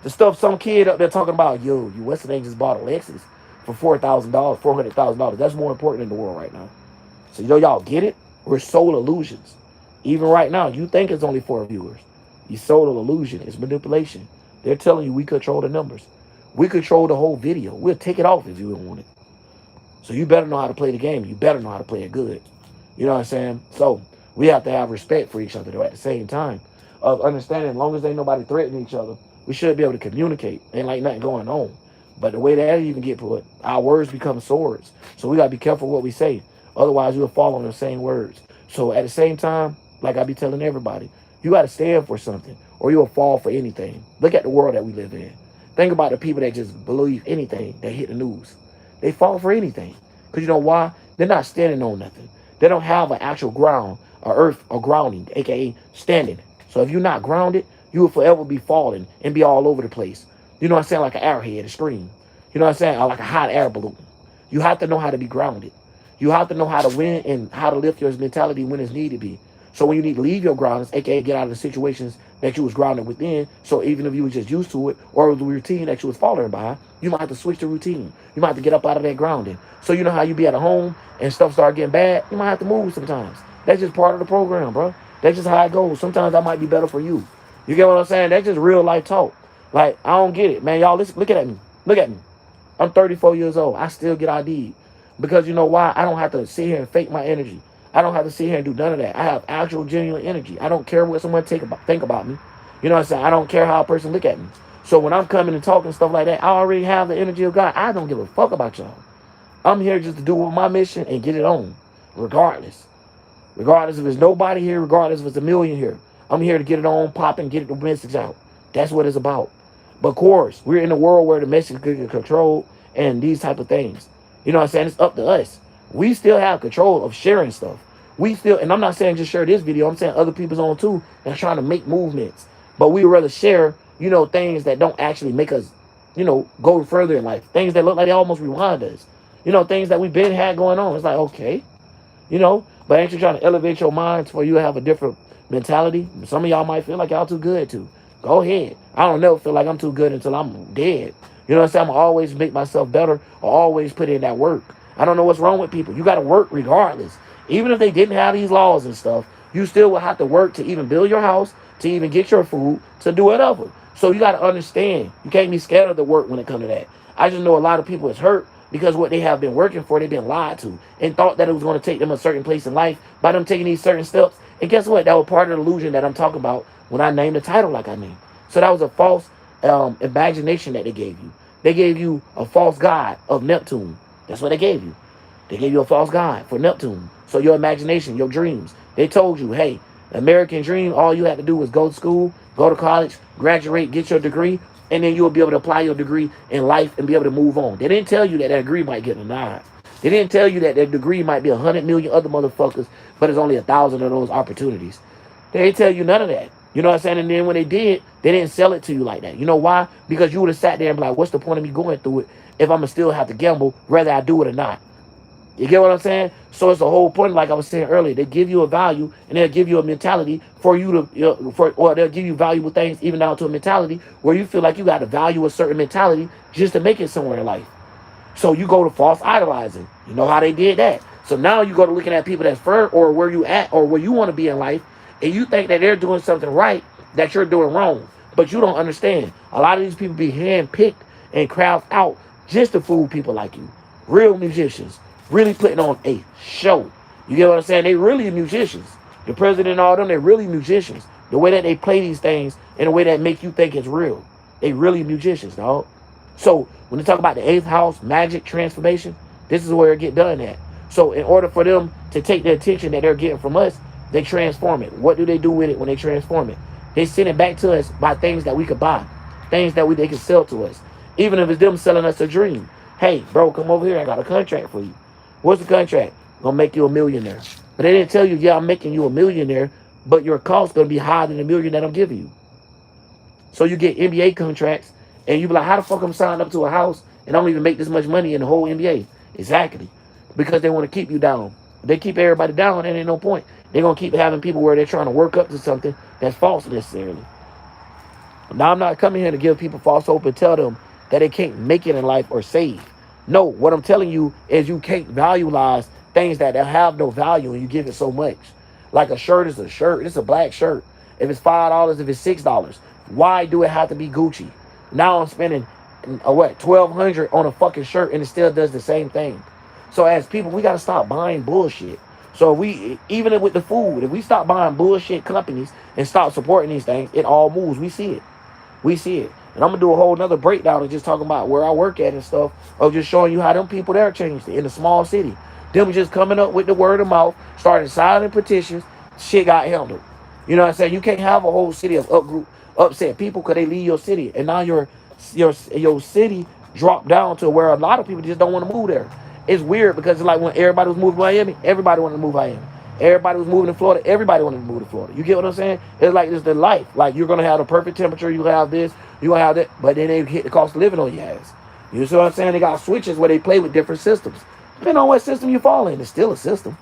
The stuff some kid up there talking about, yo, you what's the name just bought a Lexus for $4,000, $400,000. That's more important in the world right now. So y'all get it? We're soul illusions. Even right now, you think it's only 4 viewers. You sold an illusion. It's manipulation. They're telling you we control the numbers. We control the whole video. We'll take it off if you don't want it. So you better know how to play the game. You better know how to play it good. You know what I'm saying? So we have to have respect for each other, though, at the same time. Of understanding, as long as ain't nobody threatening each other, we should be able to communicate. Ain't like nothing going on. But the way that even get put, our words become swords. So we got to be careful what we say. Otherwise, we'll fall on the same words. So at the same time, like I be telling everybody, you got to stand for something or you'll fall for anything. Look at the world that we live in. Think about the people that just believe anything that hit the news. They fall for anything. Because you know why? They're not standing on nothing. They don't have an actual ground, or earth, or grounding, aka standing. So if you're not grounded, you will forever be falling and be all over the place. You know what I'm saying? Like an arrowhead, a stream. You know what I'm saying? Or like a hot air balloon. You have to know how to be grounded. You have to know how to win and how to lift your mentality when it's need to be. So when you need to leave your groundings, aka get out of the situations that you was grounded within, so even if you was just used to it or the routine that you was following by, you might have to switch the routine. You might have to get up out of that grounding. So you know how you be at a home and stuff start getting bad, you might have to move sometimes. That's just part of the program, bro. That's just how it goes. Sometimes that might be better for you. You get what I'm saying? That's just real life talk. Like, I don't get it, man. Y'all listen, look at me. Look at me. I'm 34 years old. I still get ID'd. Because you know why? I don't have to sit here and fake my energy. I don't have to sit here and do none of that. I have actual genuine energy. I don't care what someone think about me. You know what I'm saying? I don't care how a person look at me. So when I'm coming and talking stuff like that, I already have the energy of God. I don't give a fuck about y'all. I'm here just to do my mission and get it on. Regardless. Regardless if there's nobody here, regardless if it's a million here. I'm here to get it on, pop, and get the message out. That's what it's about. But of course, we're in a world where the message could get controlled and these type of things. You know what I'm saying? It's up to us. We still have control of sharing stuff. We still, and I'm not saying just share this video. I'm saying other people's on too that's trying to make movements. But we would rather share, you know, things that don't actually make us, you know, go further in life. Things that look like they almost rewind us. You know, things that we've been had going on. It's like, okay, you know, but ain't you trying to elevate your mind for you to have a different mentality? Some of y'all might feel like y'all too good to. Go ahead. I don't never feel like I'm too good until I'm dead. You know what I'm saying? I'm always make myself better or always put in that work. I don't know what's wrong with people. You got to work regardless. Even if they didn't have these laws and stuff, you still would have to work to even build your house, to even get your food, to do whatever. So you got to understand. You can't be scared of the work when it comes to that. I just know a lot of people is hurt because what they have been working for, they've been lied to and thought that it was going to take them a certain place in life by them taking these certain steps. And guess what? That was part of the illusion that I'm talking about when I named the title like I named. So that was a false imagination that they gave you. They gave you a false god of Neptune. That's what they gave you. They gave you a false god for Neptune. So your imagination, your dreams. They told you, hey, American dream, all you had to do was go to school, go to college, graduate, get your degree, and then you'll be able to apply your degree in life and be able to move on. They didn't tell you that degree might get denied. They didn't tell you that degree might be 100 million other motherfuckers, but it's only 1,000 of those opportunities. They didn't tell you none of that. You know what I'm saying? And then when they did, they didn't sell it to you like that. You know why? Because you would have sat there and be like, what's the point of me going through it if I'm going to still have to gamble, whether I do it or not? You get what I'm saying? So it's the whole point, like I was saying earlier. They give you a value and they'll give you a mentality for you to, or they'll give you valuable things even down to a mentality where you feel like you got to value a certain mentality just to make it somewhere in life. So you go to false idolizing. You know how they did that. So now you go to looking at people that's fur or where you at or where you want to be in life, and you think that they're doing something right that you're doing wrong. But you don't understand. A lot of these people be handpicked and crowded out just to fool people like you. Real musicians. Really putting on a show. You get what I'm saying? They really musicians. The president and all them, they're really musicians. The way that they play these things in a way that make you think it's real. They really musicians, dog. So when they talk about the 8th house, magic, transformation, this is where it get done at. So in order for them to take the attention that they're getting from us, they transform it. What do they do with it when they transform it? They send it back to us by things that we could buy. Things that they can sell to us. Even if it's them selling us a dream. Hey, bro, come over here. I got a contract for you. What's the contract? Gonna make you a millionaire. But they didn't tell you, yeah, I'm making you a millionaire, but your cost gonna be higher than the million that I'm giving you. So you get NBA contracts, and you be like, how the fuck I'm signing up to a house and I don't even make this much money in the whole NBA? Exactly. Because they want to keep you down. If they keep everybody down, there ain't no point. They're gonna keep having people where they're trying to work up to something that's false necessarily. Now I'm not coming here to give people false hope and tell them that they can't make it in life or save. No, what I'm telling you is you can't valueize things that have no value and you give it so much. Like a shirt is a shirt. It's a black shirt. If it's $5, if it's $6, why do it have to be Gucci? Now I'm spending $1,200 on a fucking shirt and it still does the same thing. So as people, we got to stop buying bullshit. So we, even with the food, if we stop buying bullshit companies and stop supporting these things, it all moves. We see it. We see it. And I'm going to do a whole nother breakdown of just talking about where I work at and stuff, of just showing you how them people there changed it in a small city. Them just coming up with the word of mouth, starting signing petitions, shit got handled. You know what I'm saying? You can't have a whole city of upset people because they leave your city. And now your your city dropped down to where a lot of people just don't want to move there. It's weird because it's like when everybody was moving to Miami, everybody wanted to move to Miami. Everybody was moving to Florida, everybody wanted to move to Florida. You get what I'm saying? It's like it's the life. Like you're gonna have the perfect temperature, you have this, you gonna have that, but then they hit the cost of living on your ass. You see what I'm saying? They got switches where they play with different systems. Depending on what system you fall in, it's still a system.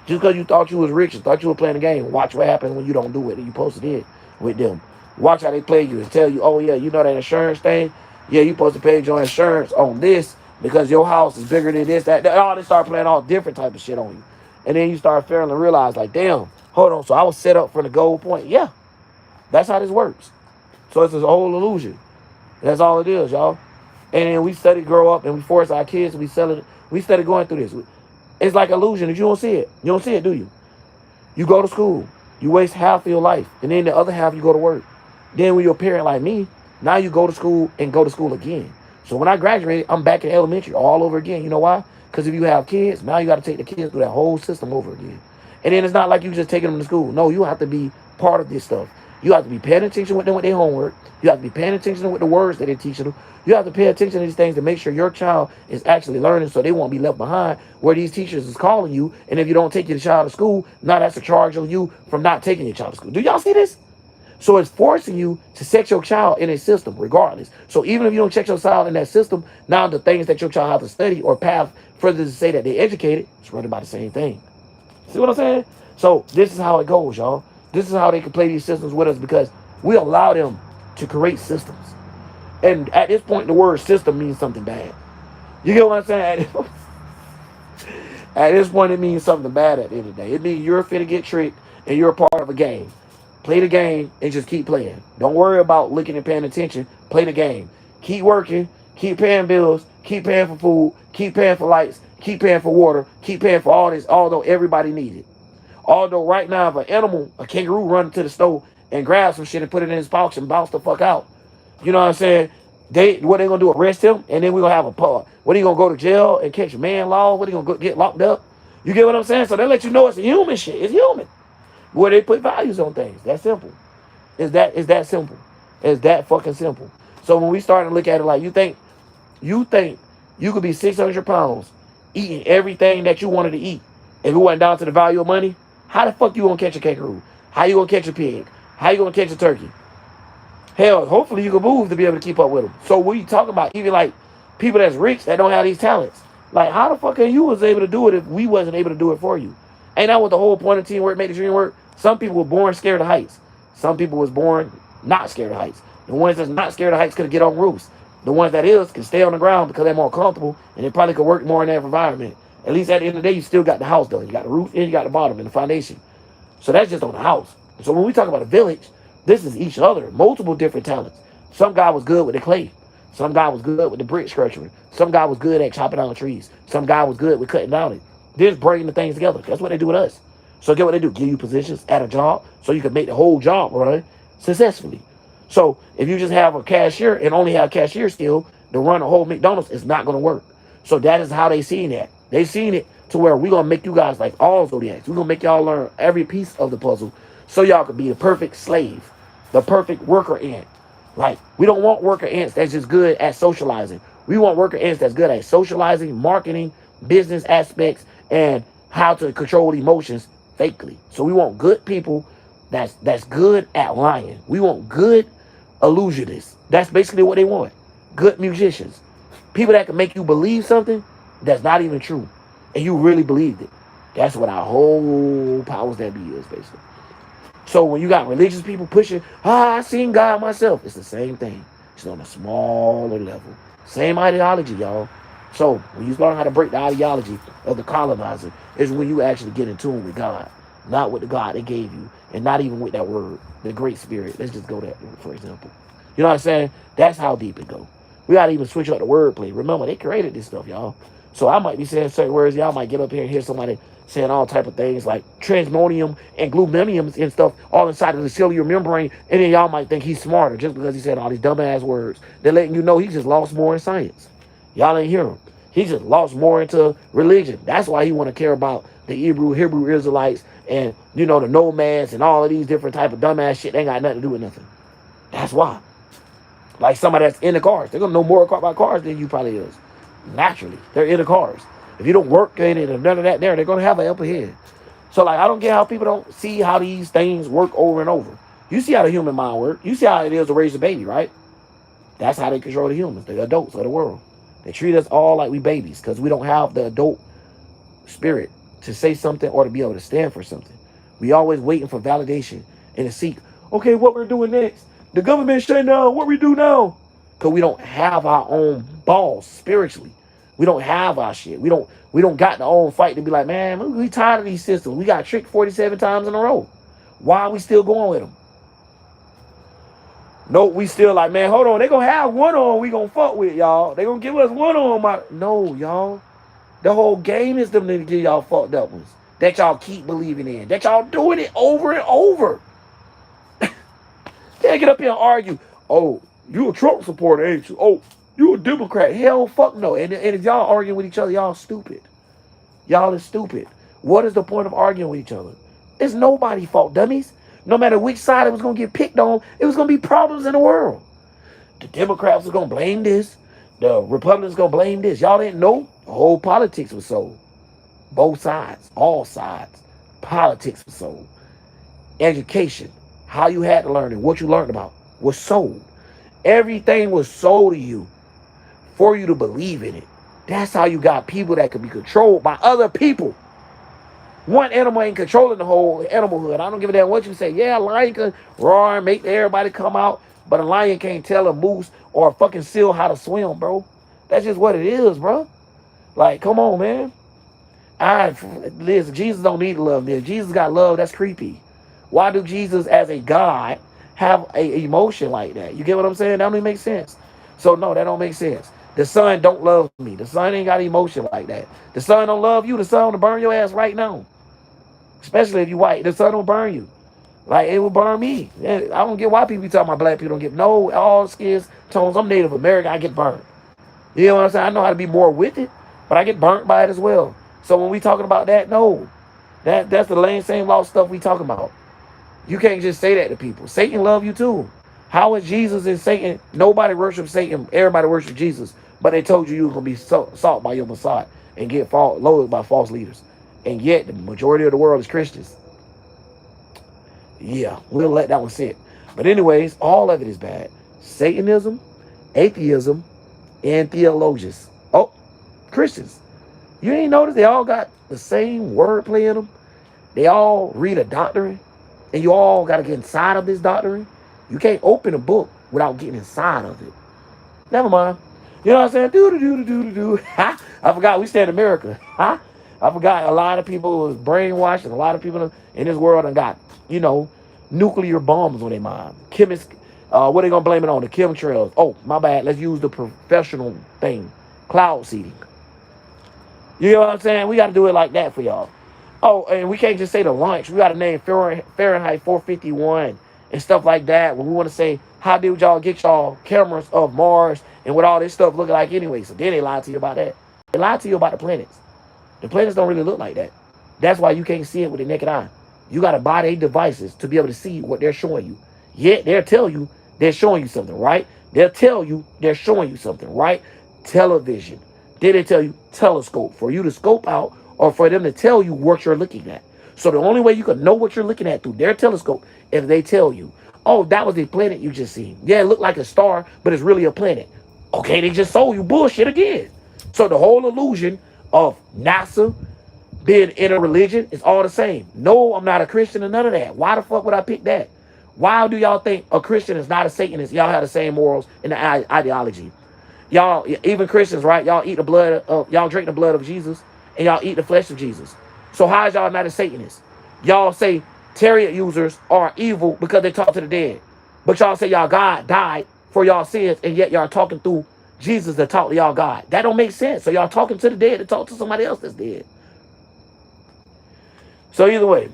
Just because you thought you was rich and thought you were playing the game, watch what happens when you don't do it and you supposed to did with them. Watch how they play you and tell you, oh yeah, you know that insurance thing? Yeah, you supposed to pay your insurance on this because your house is bigger than this, that. Oh, they start playing all different type of shit on you. And then you start failing and realize like, damn, hold on, so I was set up for the goal point. Yeah, that's how this works. So it's a whole illusion. That's all it is, y'all. And then we study grow up and we force our kids, we study going through this. It's like illusion. If you don't see it, you don't see it, do you? You go to school, you waste half of your life, and then the other half you go to work. Then when you're a parent like me, now you go to school and go to school again. So when I graduated, I'm back in elementary all over again. You know why? Because if you have kids, now you got to take the kids through that whole system over again. And then it's not like you just taking them to school. No, you have to be part of this stuff. You have to be paying attention with them with their homework. You have to be paying attention with the words that they're teaching them. You have to pay attention to these things to make sure your child is actually learning so they won't be left behind where these teachers is calling you. And if you don't take your child to school, now that's a charge on you from not taking your child to school. Do y'all see this? So it's forcing you to set your child in a system regardless. So even if you don't check your child in that system, now the things that your child has to study or path further to say that they're educated, it's running by the same thing. See what I'm saying? So this is how it goes, y'all. This is how they can play these systems with us because we allow them to create systems. And at this point, the word system means something bad. You get what I'm saying? At this point, it means something bad at the end of the day. It means you're fit to get tricked and you're a part of a game. Play the game and just keep playing. Don't worry about looking and paying attention. Play the game. Keep working. Keep paying bills. Keep paying for food. Keep paying for lights. Keep paying for water. Keep paying for all this, although everybody needs it. Although right now, if an animal, a kangaroo, run to the store and grab some shit and put it in his pouch and bounce the fuck out, you know what I'm saying? What they gonna do? Arrest him, and then we gonna have a part. What are you gonna go to jail and catch man law? What are you gonna get locked up? You get what I'm saying? So they let you know it's a human shit. It's human. Where they put values on things. That's simple. Is that simple? It's that fucking simple. So when we start to look at it like you think you could be 600 pounds eating everything that you wanted to eat if it went down to the value of money. How the fuck you gonna catch a kangaroo? How you gonna catch a pig? How you gonna catch a turkey? Hell, hopefully you can move to be able to keep up with them. So what you talking about? Even like people that's rich that don't have these talents. Like how the fuck are you was able to do it if we wasn't able to do it for you? Ain't that what the whole point of teamwork make the dream work? Some people were born scared of heights. Some people was born not scared of heights. The ones that's not scared of heights could get on roofs. The ones that is can stay on the ground because they're more comfortable and they probably could work more in that environment. At least at the end of the day, you still got the house done. You got the roof and you got the bottom and the foundation. So that's just on the house. So when we talk about a village, this is each other, multiple different talents. Some guy was good with the clay. Some guy was good with the brick structuring. Some guy was good at chopping down trees. Some guy was good with cutting down it. Just bringing the things together. That's what they do with us. So get what they do, give you positions at a job so you can make the whole job run successfully. So if you just have a cashier and only have cashier skill to run a whole McDonald's, it's not going to work. So that is how they seen that. They seen it to where we're going to make you guys like all Zodiacs. We're going to make y'all learn every piece of the puzzle so y'all can be the perfect slave, the perfect worker ant. Like, we don't want worker ants that's just good at socializing. We want worker ants that's good at socializing, marketing, business aspects, and how to control emotions fakely. So we want good people that's good at lying. We want good illusionists. That's basically what they want. Good musicians. People that can make you believe something that's not even true. And you really believed it. That's what our whole powers that be is, basically. So when you got religious people pushing, I seen God myself, it's the same thing. It's on a smaller level. Same ideology, y'all. So when you learn how to break the ideology of the colonizer is when you actually get in tune with God. Not with the God they gave you. And not even with that word, the Great Spirit. Let's just go that way, for example. You know what I'm saying? That's how deep it goes. We got to even switch up the wordplay. Remember, they created this stuff, y'all. So I might be saying certain words. Y'all might get up here and hear somebody saying all type of things like transmonium and glutaminium and stuff all inside of the cellular membrane. And then y'all might think he's smarter just because he said all these dumbass words. They're letting you know he just lost more in science. Y'all ain't hear him. He just lost more into religion. That's why he want to care about the Hebrew Israelites and, you know, the nomads and all of these different type of dumbass shit. They ain't got nothing to do with nothing. That's why. Like somebody that's in the cars, they're gonna know more about cars than you probably is. Naturally, they're in the cars. If you don't work in it or none of that there, they're gonna have an upper head. So like I don't get how people don't see how these things work over and over. You see how the human mind works. You see how it is to raise a baby, right? That's how they control the humans, the adults of the world. They treat us all like we babies because we don't have the adult spirit to say something or to be able to stand for something. We always waiting for validation and to seek, okay, what we're doing next. The government shut down, what we do now? Because we don't have our own balls spiritually. We don't have our shit. We don't got the own fight to be like, man, we tired of these systems. We got tricked 47 times in a row. Why are we still going with them? No, we still like, man, hold on. They gonna have one on we gonna fuck with, y'all. They gonna give us one on. No, y'all. The whole game is them to give y'all fucked up ones that y'all keep believing in. That y'all doing it over and over. They get up here and argue. Oh, you a Trump supporter, ain't you? Oh, you a Democrat. Hell, fuck no. And if y'all arguing with each other, y'all stupid. Y'all is stupid. What is the point of arguing with each other? It's nobody's fault, dummies. No matter which side it was going to get picked on, it was going to be problems in the world. The Democrats was going to blame this. The Republicans going to blame this. Y'all didn't know? The whole politics was sold. Both sides. All sides. Politics was sold. Education. How you had to learn it. What you learned about was sold. Everything was sold to you for you to believe in it. That's how you got people that could be controlled by other people. One animal ain't controlling the whole animal hood. I don't give a damn what you say. Yeah, a lion can roar and make everybody come out, but a lion can't tell a moose or a fucking seal how to swim, bro. That's just what it is, bro. Like, come on, man. Listen, Jesus don't need love. There, Jesus got love. That's creepy. Why do Jesus, as a God, have a emotion like that? You get what I'm saying? That don't even make sense. So no, that don't make sense. The son don't love me. The son ain't got emotion like that. The son don't love you. The son will burn your ass right now. Especially if you white. The sun don't burn you. Like, it will burn me. I don't get why people be talking about black people don't get, no, all skins, tones. I'm Native American. I get burned. You know what I'm saying? I know how to be more with it, but I get burnt by it as well. So when we talking about that, no. That's the same lost stuff we talking about. You can't just say that to people. Satan love you too. How is Jesus and Satan? Nobody worships Satan. Everybody worships Jesus. But they told you were going to be sought by your Messiah and get loaded by false leaders. And yet, the majority of the world is Christians. Yeah, we'll let that one sit. But anyways, all of it is bad. Satanism, atheism, and theologians. Oh, Christians. You ain't noticed they all got the same wordplay in them? They all read a doctrine, and you all got to get inside of this doctrine. You can't open a book without getting inside of it. Never mind. You know what I'm saying? Do. I forgot we stay in America. I forgot a lot of people was brainwashed, and a lot of people in this world and got, nuclear bombs on their mind. Chemists, what are they gonna blame it on? The chemtrails. Oh, my bad. Let's use the professional thing. Cloud seeding. You know what I'm saying? We got to do it like that for y'all. Oh, and we can't just say the lunch. We got to name Fahrenheit 451 and stuff like that. When we want to say, how did y'all get y'all cameras of Mars and what all this stuff looking like anyway? So then they lied to you about that. They lied to you about the planets. The planets don't really look like that. That's why you can't see it with the naked eye. You got to buy their devices to be able to see what they're showing you. Yet they'll tell you they're showing you something, right? They'll tell you they're showing you something, right? Television. Then they tell you telescope for you to scope out or for them to tell you what you're looking at. So the only way you can know what you're looking at through their telescope is if they tell you, oh, that was the planet you just seen. Yeah, it looked like a star, but it's really a planet. Okay, they just sold you bullshit again. So the whole illusion of NASA being in a religion is all the same. No, I'm not a Christian or none of that. Why the fuck would I pick that? Why do y'all think a Christian is not a Satanist? Y'all have the same morals and the ideology. Y'all, even Christians, right? Y'all y'all drink the blood of Jesus and y'all eat the flesh of Jesus. So how is y'all not a Satanist? Y'all say Tarot users are evil because they talk to the dead. But y'all say y'all God died for y'all sins, and yet y'all talking through Jesus to talk to y'all God. That don't make sense. So y'all talking to the dead to talk to somebody else that's dead. So either way,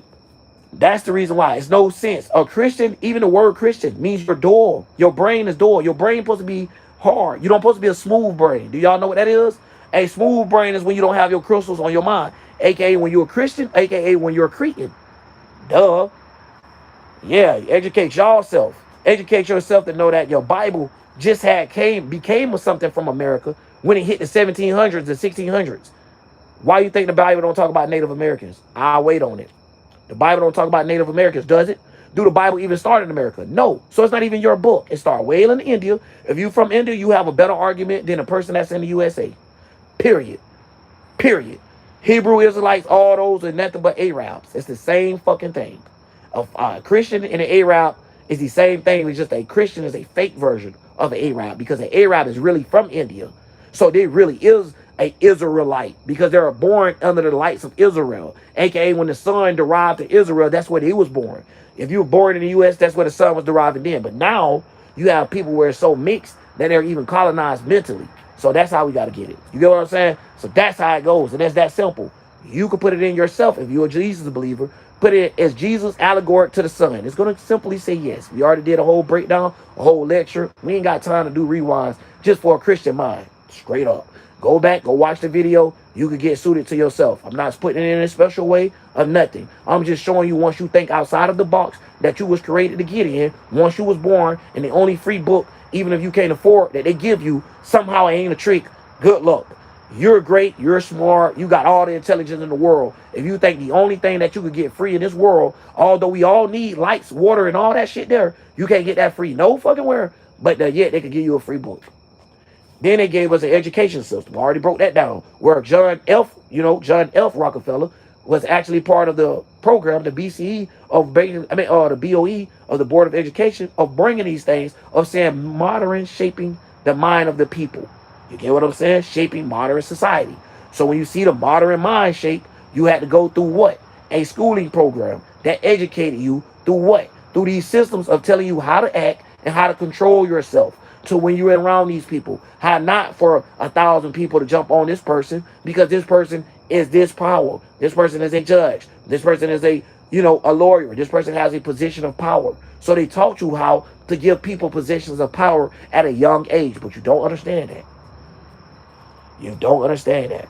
that's the reason why. It's no sense. A Christian, even the word Christian, means you're dull. Your brain is dull. Your brain is supposed to be hard. You don't supposed to be a smooth brain. Do y'all know what that is? A smooth brain is when you don't have your crystals on your mind. AKA when you're a Christian, AKA when you're a Cretan. Duh. Yeah, educate yourself. Educate yourself to know that your Bible just became something from America when it hit the 1700s and 1600s. Why you think the Bible don't talk about Native Americans? I'll wait on it. The Bible don't talk about Native Americans, does it? Do the Bible even start in America? No. So it's not even your book. It started way in India. If you from India, you have a better argument than a person that's in the USA. Period. Period. Hebrew Israelites, all those are nothing but Arabs. It's the same fucking thing. A Christian and an Arab is the same thing. It's just a Christian is a fake version of an Arab because an Arab is really from India. So they really is a Israelite because they were born under the lights of Israel. AKA when the sun derived to Israel, that's where he was born. If you were born in the US, that's where the sun was deriving then. But now you have people where it's so mixed that they're even colonized mentally. So that's how we got to get it. You get what I'm saying? So that's how it goes. And it's that simple. You can put it in yourself if you're a Jesus believer. Put it as Jesus allegoric to the sun. It's going to simply say yes. We already did a whole breakdown, a whole lecture. We ain't got time to do rewinds just for a Christian mind. Straight up. Go back, go watch the video. You can get suited to yourself. I'm not putting it in a special way of nothing. I'm just showing you once you think outside of the box that you was created to get in, once you was born, and the only free book, even if you can't afford, that they give you, somehow it ain't a trick. Good luck. You're great. You're smart. You got all the intelligence in the world. If you think the only thing that you could get free in this world, although we all need lights, water, and all that shit there, you can't get that free no fucking where. But yet they could give you a free book. Then they gave us an education system. I already broke that down. Where John F. Rockefeller was actually part of the program, the BCE of the BOE of the Board of Education of bringing these things of saying modern shaping the mind of the people. You get what I'm saying? Shaping modern society. So when you see the modern mind shape, you had to go through what? A schooling program that educated you through what? Through these systems of telling you how to act and how to control yourself. So when you're around these people, how not for 1,000 people to jump on this person because this person is this power. This person is a judge. This person is a lawyer. This person has a position of power. So they taught you how to give people positions of power at a young age, but you don't understand that. You don't understand that.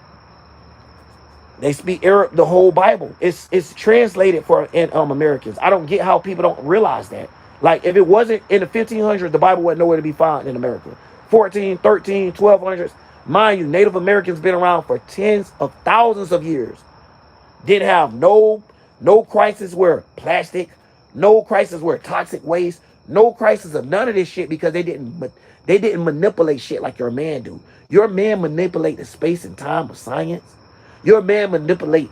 They speak Arab, the whole Bible. It's translated for Americans. I don't get how people don't realize that. Like, if it wasn't in the 1500s, the Bible wasn't nowhere to be found in America. 14, 13, 1200s. Mind you, Native Americans been around for tens of thousands of years. Didn't have no crisis where plastic, no crisis where toxic waste, no crisis of none of this shit because they didn't manipulate shit like your man do. Your man manipulate the space and time of science. Your man manipulate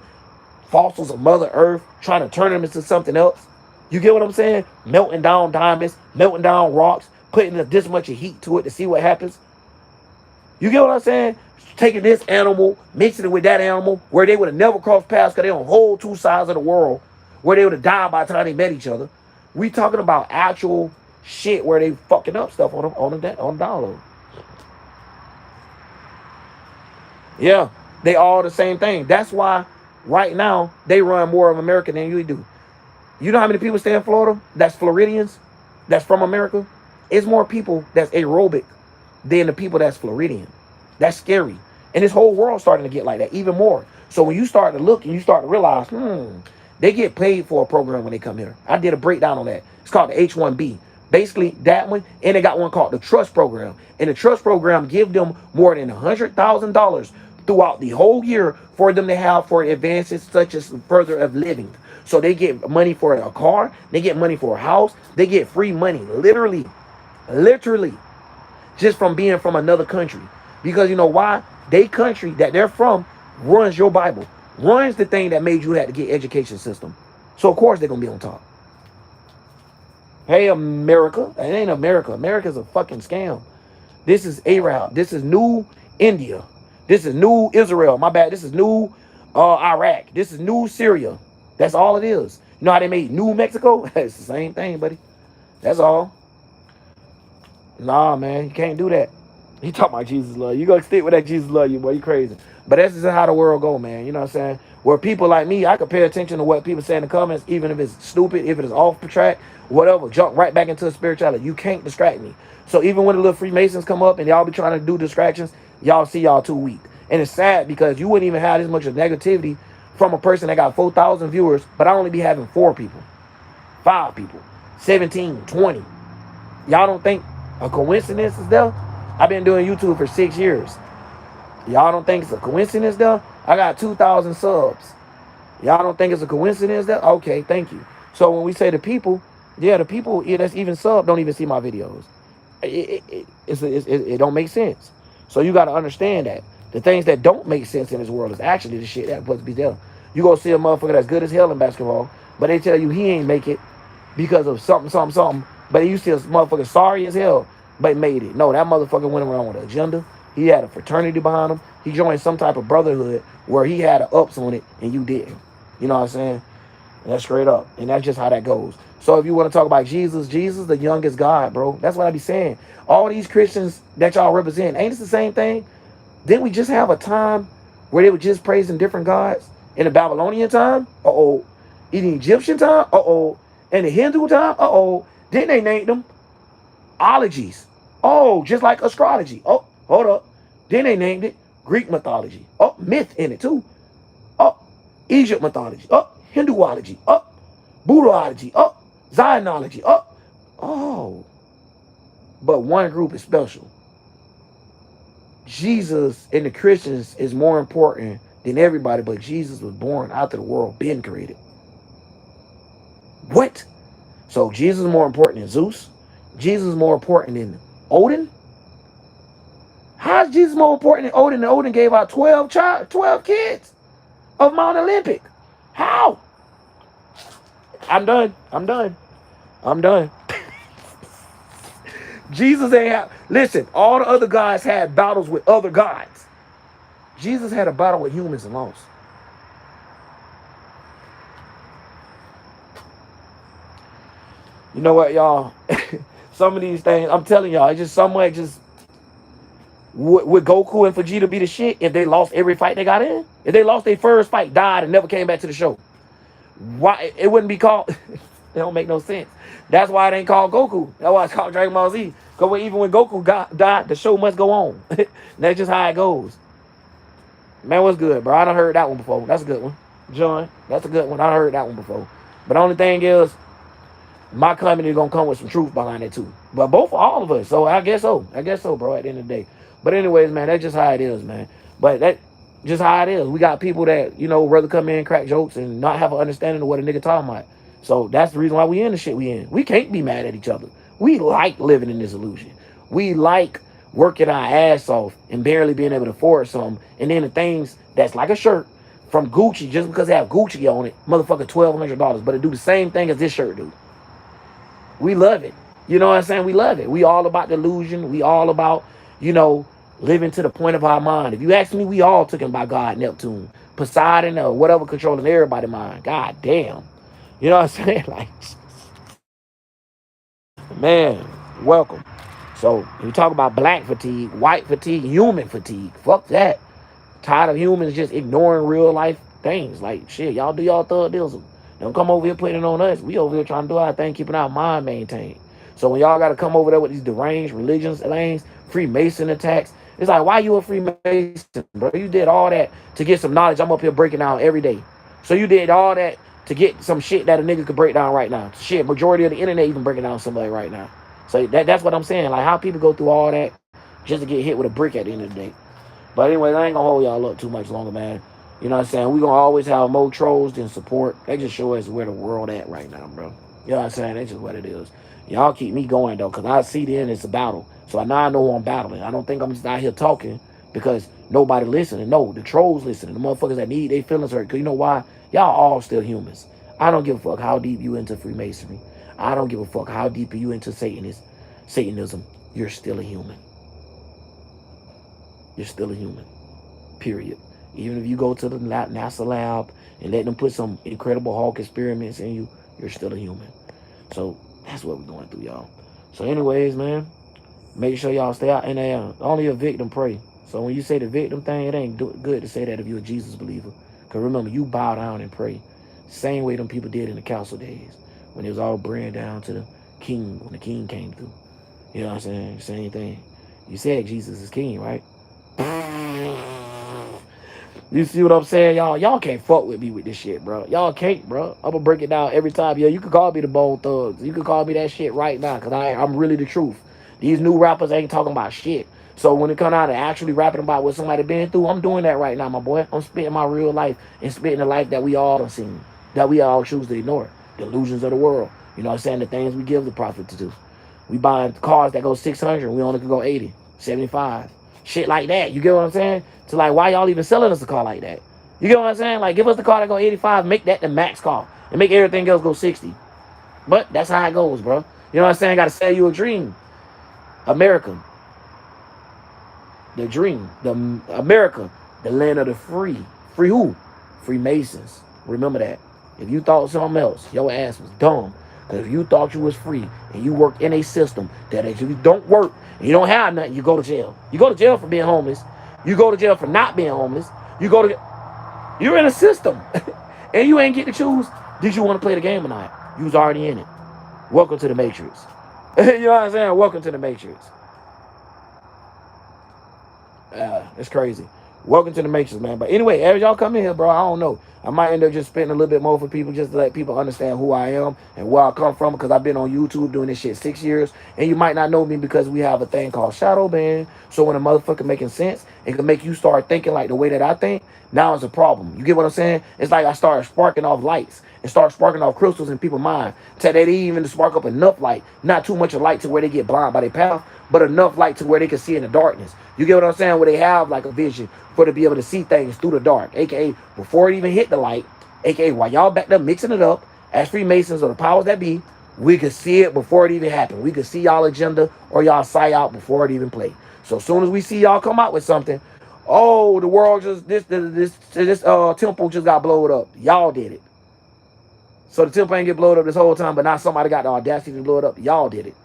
fossils of Mother Earth, trying to turn them into something else. You get what I'm saying? Melting down diamonds, melting down rocks, putting this much of heat to it to see what happens. You get what I'm saying? Taking this animal, mixing it with that animal, where they would have never crossed paths because they on whole two sides of the world, where they would have died by the time they met each other. We talking about actual shit where they fucking up stuff on download. Yeah, they all the same thing. That's why right now they run more of America than you do. You know how many people stay in Florida that's Floridians, that's from America? It's more people that's aerobic than the people that's Floridian. That's scary. And this whole world's starting to get like that even more. So when you start to look and you start to realize, they get paid for a program when they come here. I did a breakdown on that. It's called the H-1B. Basically, that one, and they got one called the Trust Program. And the Trust Program give them more than $100,000 throughout the whole year for them to have for advances such as further of living. So they get money for a car, they get money for a house, they get free money, literally, just from being from another country. Because you know why? They country that they're from runs your Bible, runs the thing that made you have to get education system. So of course they're gonna be on top. Hey America, it ain't America. America's a fucking scam. This is Arab. This is new India. This is new Israel. My bad. This is new Iraq. This is new Syria. That's all it is. You know how they made New Mexico? It's the same thing, buddy. That's all. Nah, man, you can't do that. He talking about Jesus love you. You gonna stick with that Jesus love you, boy. You crazy. But that's just how the world go, man. You know what I'm saying? Where people like me, I can pay attention to what people say in the comments, even if it's stupid, if it is off the track, whatever, jump right back into the spirituality. You can't distract me. So even when the little Freemasons come up and y'all be trying to do distractions, y'all see y'all too weak. And it's sad because you wouldn't even have this much of negativity from a person that got 4,000 viewers, but I only be having 4 people, 5 people, 17, 20. Y'all don't think a coincidence is there? I've been doing YouTube for 6 years. Y'all don't think it's a coincidence there? I got 2,000 subs. Y'all don't think it's a coincidence there? Okay, thank you. So when we say the people, yeah, the people that's even sub don't even see my videos. It don't make sense. So you got to understand that the things that don't make sense in this world is actually the shit that's supposed to be there. You go see a motherfucker that's good as hell in basketball, but they tell you he ain't make it because of something, something, something. But you see a motherfucker sorry as hell, but made it. No, that motherfucker went around with an agenda. He had a fraternity behind him. He joined some type of brotherhood where he had a ups on it and you didn't. You know what I'm saying? That's straight up. And that's just how that goes. So if you want to talk about Jesus, Jesus, the youngest God, bro. That's what I be saying. All these Christians that y'all represent, ain't it the same thing? Didn't we just have a time where they were just praising different gods? In the Babylonian time? Uh-oh. In the Egyptian time? Uh-oh. In the Hindu time? Uh-oh. Didn't they name them ologies? Oh, just like astrology. Oh, hold up. Then they named it Greek mythology. Oh, myth in it too. Oh, Egypt mythology. Oh, Hinduology. Oh, Buddhaology. Oh, Zionology. Oh. But one group is special. Jesus and the Christians is more important than everybody, but Jesus was born after the world been created. What? So Jesus is more important than Zeus? Jesus is more important than Odin? How is Jesus more important than Odin? And Odin gave out 12 kids of Mount Olympic. How? I'm done. I'm done. I'm done. Jesus ain't have. Listen, all the other gods had battles with other gods. Jesus had a battle with humans and lost. You know what, y'all? Some of these things, I'm telling y'all, it's just somewhere just would Goku and Vegeta be the shit if they lost every fight they got in? If they lost their first fight, died, and never came back to the show? Why it wouldn't be called? It don't make no sense. That's why it ain't called Goku. That's why it's called Dragon Ball Z. Because even when Goku died, the show must go on. That's just how it goes. Man, what's good, bro? I done heard that one before. That's a good one. John, that's a good one. I heard that one before. But the only thing is, my comment is gonna come with some truth behind it too. But both all of us. So I guess so. I guess so, bro, at the end of the day. But anyways, man, that's just how it is, man. But that just how it is. We got people that, rather come in and crack jokes and not have an understanding of what a nigga talking about. So that's the reason why we in the shit we in. We can't be mad at each other. We like living in this illusion. We like working our ass off and barely being able to afford something. And then the things that's like a shirt from Gucci, just because they have Gucci on it, motherfucker $1,200, but it do the same thing as this shirt do. We love it. You know what I'm saying? We love it. We all about delusion. We all about, living to the point of our mind. If you ask me, we all taken by God, Neptune, Poseidon, or whatever controlling everybody's mind. God damn. You know what I'm saying? Like, man, welcome. So you talk about black fatigue, white fatigue, human fatigue. Fuck that. Tired of humans just ignoring real life things. Like, shit, y'all do y'all thug deals. Don't come over here putting it on us. We over here trying to do our thing, keeping our mind maintained. So when y'all got to come over there with these deranged religions, lanes, Freemason attacks, it's like, why you a Freemason, bro? You did all that to get some knowledge. I'm up here breaking down every day. So you did all that to get some shit that a nigga could break down right now. Shit, majority of the internet even breaking down somebody right now. So that's what I'm saying. Like, how people go through all that just to get hit with a brick at the end of the day. But anyway, I ain't gonna hold y'all up too much longer, man. You know what I'm saying? We gonna always have more trolls than support. They just show us where the world at right now, bro. You know what I'm saying? That's just what it is. Y'all keep me going though, cause I see then it's a battle. So now I know who I'm battling. I don't think I'm just out here talking because nobody listening. No, the trolls listening. The motherfuckers that need their feelings hurt. Cause you know why? Y'all all still humans. I don't give a fuck how deep you into Freemasonry. I don't give a fuck how deep you into Satanism. You're still a human. You're still a human. Period. Even if you go to the NASA lab and let them put some incredible Hulk experiments in you, you're still a human. So that's what we're going through, y'all. So anyways, man, make sure y'all stay out in there. Only a victim pray. So when you say the victim thing, it ain't good to say that if you're a Jesus believer. Because remember, you bow down and pray. Same way them people did in the council days. When it was all bringing down to the king, when the king came through. You know what I'm saying? Same thing. You said Jesus is king, right? You see what I'm saying, y'all? Y'all can't fuck with me with this shit, bro. Y'all can't, bro. I'm gonna break it down every time. Yeah, you can call me the Bone Thugs. You can call me that shit right now, cause I'm really the truth. These new rappers ain't talking about shit. So when it come out to actually rapping about what somebody been through, I'm doing that right now, my boy. I'm spitting my real life and spitting the life that we all done seen, that we all choose to ignore. The illusions of the world. You know what I'm saying? The things we give the prophet to do. We buying cars that go 600, we only can go 80, 75. Shit like that. You get what I'm saying? So like, why y'all even selling us a car like that? You get what I'm saying? Like, give us the car that go 85, make that the max car, and make everything else go 60. But that's how it goes, bro. You know what I'm saying? Got to sell you a dream. America, the dream, the America, the land of the free. Free who? Freemasons. Remember that. If you thought something else, your ass was dumb. Because if you thought you was free and you work in a system that if you don't work and you don't have nothing, you go to jail. You go to jail for being homeless. You go to jail for not being homeless. You're in a system. And you ain't get to choose, did you want to play the game or not? You was already in it. Welcome to the Matrix. You know what I'm saying? Welcome to the Matrix. It's crazy. Welcome to the Matrix, man. But anyway, as y'all come in here, bro, I don't know. I might end up just spending a little bit more for people just to let people understand who I am and where I come from, because I've been on YouTube doing this shit 6 years. And you might not know me because we have a thing called shadow ban. So when a motherfucker making sense, it can make you start thinking like the way that I think. Now it's a problem. You get what I'm saying? It's like I started sparking off lights and start sparking off crystals in people's mind. Till they even spark up enough light, not too much of light to where they get blind by their path, but enough light to where they can see in the darkness. You get what I'm saying? Where they have like a vision for to be able to see things through the dark, aka before it even hit the light, aka while y'all back there mixing it up as Freemasons or the powers that be, we could see it before it even happened. We could see y'all agenda or y'all psyop before it even played. So as soon as we see y'all come out with something, oh, the world just this temple just got blowed up. Y'all did it. So the temple ain't get blowed up this whole time, but now somebody got the audacity to blow it up. Y'all did it.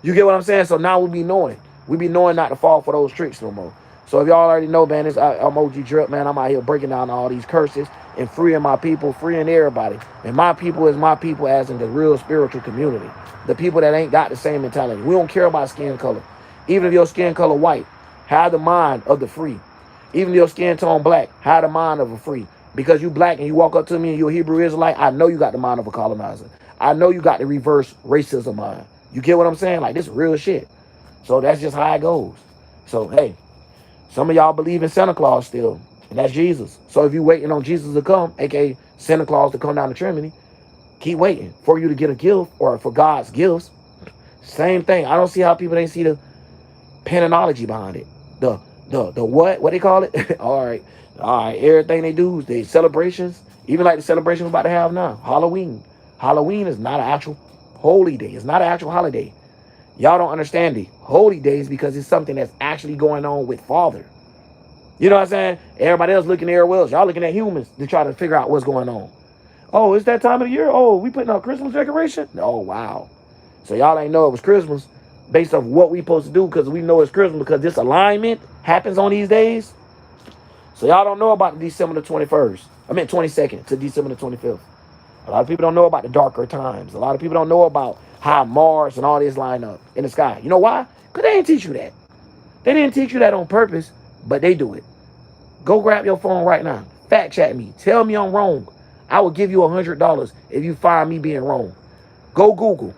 You get what I'm saying? So now we be knowing. We be knowing not to fall for those tricks no more. So if y'all already know, man, I'm OG Drip, man. I'm out here breaking down all these curses and freeing my people, freeing everybody. And my people is my people as in the real spiritual community. The people that ain't got the same mentality. We don't care about skin color. Even if your skin color white, have the mind of the free. Even if your skin tone black, have the mind of a free. Because you black and you walk up to me and you're a Hebrew Israelite, I know you got the mind of a colonizer. I know you got the reverse racism mind. You get what I'm saying? Like, this is real shit. So that's just how it goes. So, hey, some of y'all believe in Santa Claus still, and that's Jesus. So if you waiting on Jesus to come, aka Santa Claus to come down to Trinity, keep waiting for you to get a gift or for God's gifts. Same thing. I don't see how people ain't see the panology behind it. The what they call it? All right. Everything they do, they celebrations, even like the celebration we're about to have now, Halloween. Halloween is not an actual holy day. It's not an actual holiday. Y'all don't understand the holy days because it's something that's actually going on with Father. You know what I'm saying? Everybody else looking everywhere else. Y'all looking at humans to try to figure out what's going on. Oh, it's that time of the year? Oh, we putting out Christmas decoration? Oh, wow. So y'all ain't know it was Christmas based off what we supposed to do because we know it's Christmas because this alignment happens on these days. So y'all don't know about December the 21st. I mean 22nd to December the 25th. A lot of people don't know about the darker times. A lot of people don't know about how Mars and all this line up in the sky. You know why? Because they didn't teach you that. They didn't teach you that on purpose, but they do it. Go grab your phone right now. Fact check me. Tell me I'm wrong. I will give you $100 if you find me being wrong. Go Google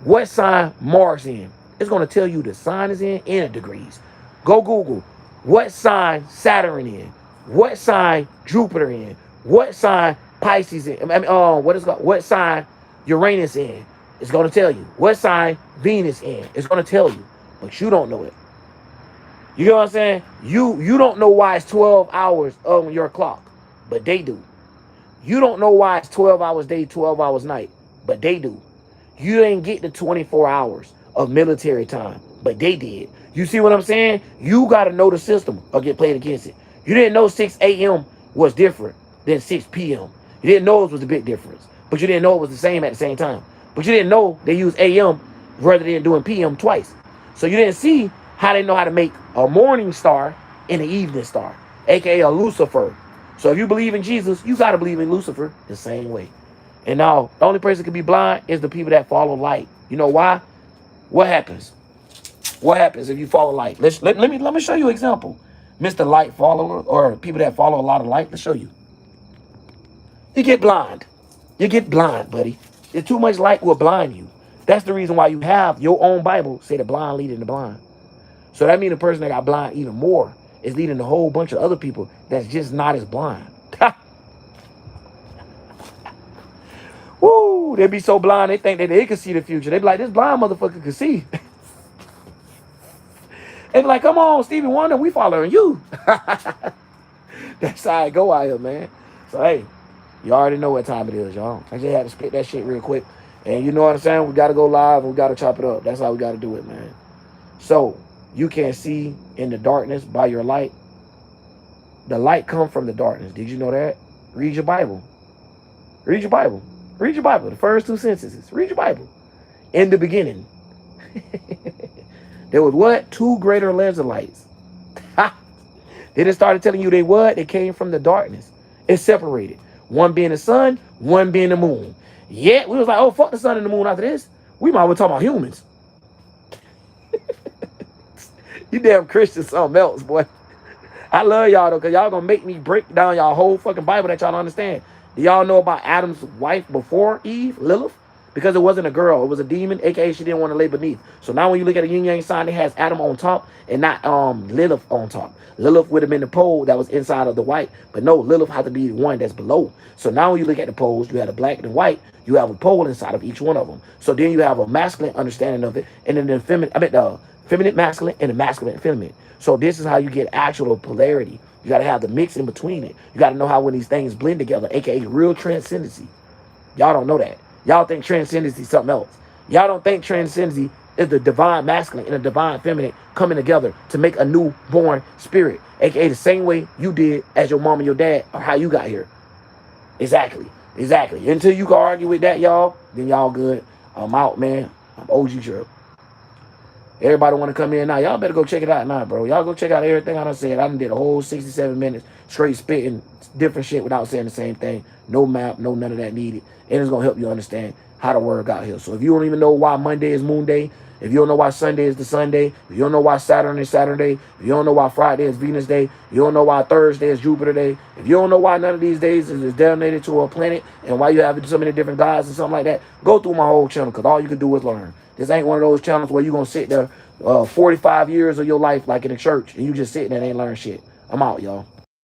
what sign Mars in. It's going to tell you the sign is in and the degrees. Go Google what sign Saturn in. What sign Jupiter in. What sign Pisces in. What sign Uranus in. It's going to tell you. What sign Venus in. It's going to tell you. But you don't know it. You know what I'm saying? You don't know why it's 12 hours on your clock, but they do. You don't know why it's 12 hours day, 12 hours night, but they do. You didn't get the 24 hours of military time, but they did. You see what I'm saying? You got to know the system or get played against it. You didn't know 6 a.m. was different than 6 p.m. You didn't know it was a big difference, but you didn't know it was the same at the same time. But you didn't know they use a.m. rather than doing p.m. twice. So you didn't see how they know how to make a morning star and an evening star, aka a Lucifer. So if you believe in Jesus, you got to believe in Lucifer the same way. And now, the only person that can be blind is the people that follow light. You know why? What happens? What happens if you follow light? Let me show you an example. Mr. Light follower or people that follow a lot of light, let's show you. You get blind. You get blind, buddy. There's too much light will blind you. That's the reason why you have your own Bible say the blind leading the blind. So that means the person that got blind even more is leading a whole bunch of other people that's just not as blind. Woo, they be so blind they think that they can see the future. They be like, this blind motherfucker can see. They be like, come on, Stevie Wonder, we following you. That's how I go out here, man. So hey, you already know what time it is, y'all. I just had to spit that shit real quick. And you know what I'm saying? We got to go live and we got to chop it up. That's how we got to do it, man. So you can see in the darkness by your light. The light comes from the darkness. Did you know that? Read your Bible. Read your Bible. Read your Bible. The first two sentences. Read your Bible. In the beginning. There was what? 2 greater laser lights. Then it started telling you they what? They came from the darkness. It's separated. One being the sun, one being the moon. Yet we was like, oh, fuck the sun and the moon after this. We might well talk about humans. You damn Christians something else, boy. I love y'all though, because y'all gonna make me break down y'all whole fucking Bible that y'all don't understand. Do y'all know about Adam's wife before Eve, Lilith? Because it wasn't a girl, it was a demon, aka she didn't want to lay beneath. So now when you look at a yin yang sign, it has Adam on top and not Lilith on top. Lilith would have been the pole that was inside of the white, but no, Lilith had to be the one that's below. So now when you look at the poles, you have the black and the white, you have a pole inside of each one of them. So then you have a masculine understanding of it, and then the feminine masculine and the masculine feminine. So this is how you get actual polarity. You got to have the mix in between it. You got to know how when these things blend together, aka real transcendency. Y'all don't know that. Y'all think transcendency is something else. Y'all don't think transcendency is the divine masculine and the divine feminine coming together to make a newborn spirit, aka the same way you did as your mom and your dad, or how you got here. Exactly. Until you can argue with that, y'all, then y'all good. I'm out, man. I'm OG Drill. Everybody want to come in now. Y'all better go check it out now, bro. Y'all go check out everything I done said. I done did a whole 67 minutes straight spitting different shit without saying the same thing. No map, no none of that needed. And it's going to help you understand how the word got here. So if you don't even know why Monday is Moon Day, if you don't know why Sunday is the Sunday, if you don't know why Saturn is Saturday, if you don't know why Friday is Venus Day, you don't know why Thursday is Jupiter Day, if you don't know why none of these days is designated to a planet and why you have so many different gods and something like that, go through my whole channel because all you can do is learn. This ain't one of those channels where you're going to sit there 45 years of your life like in the church and you just sitting there and ain't learn shit. I'm out, y'all.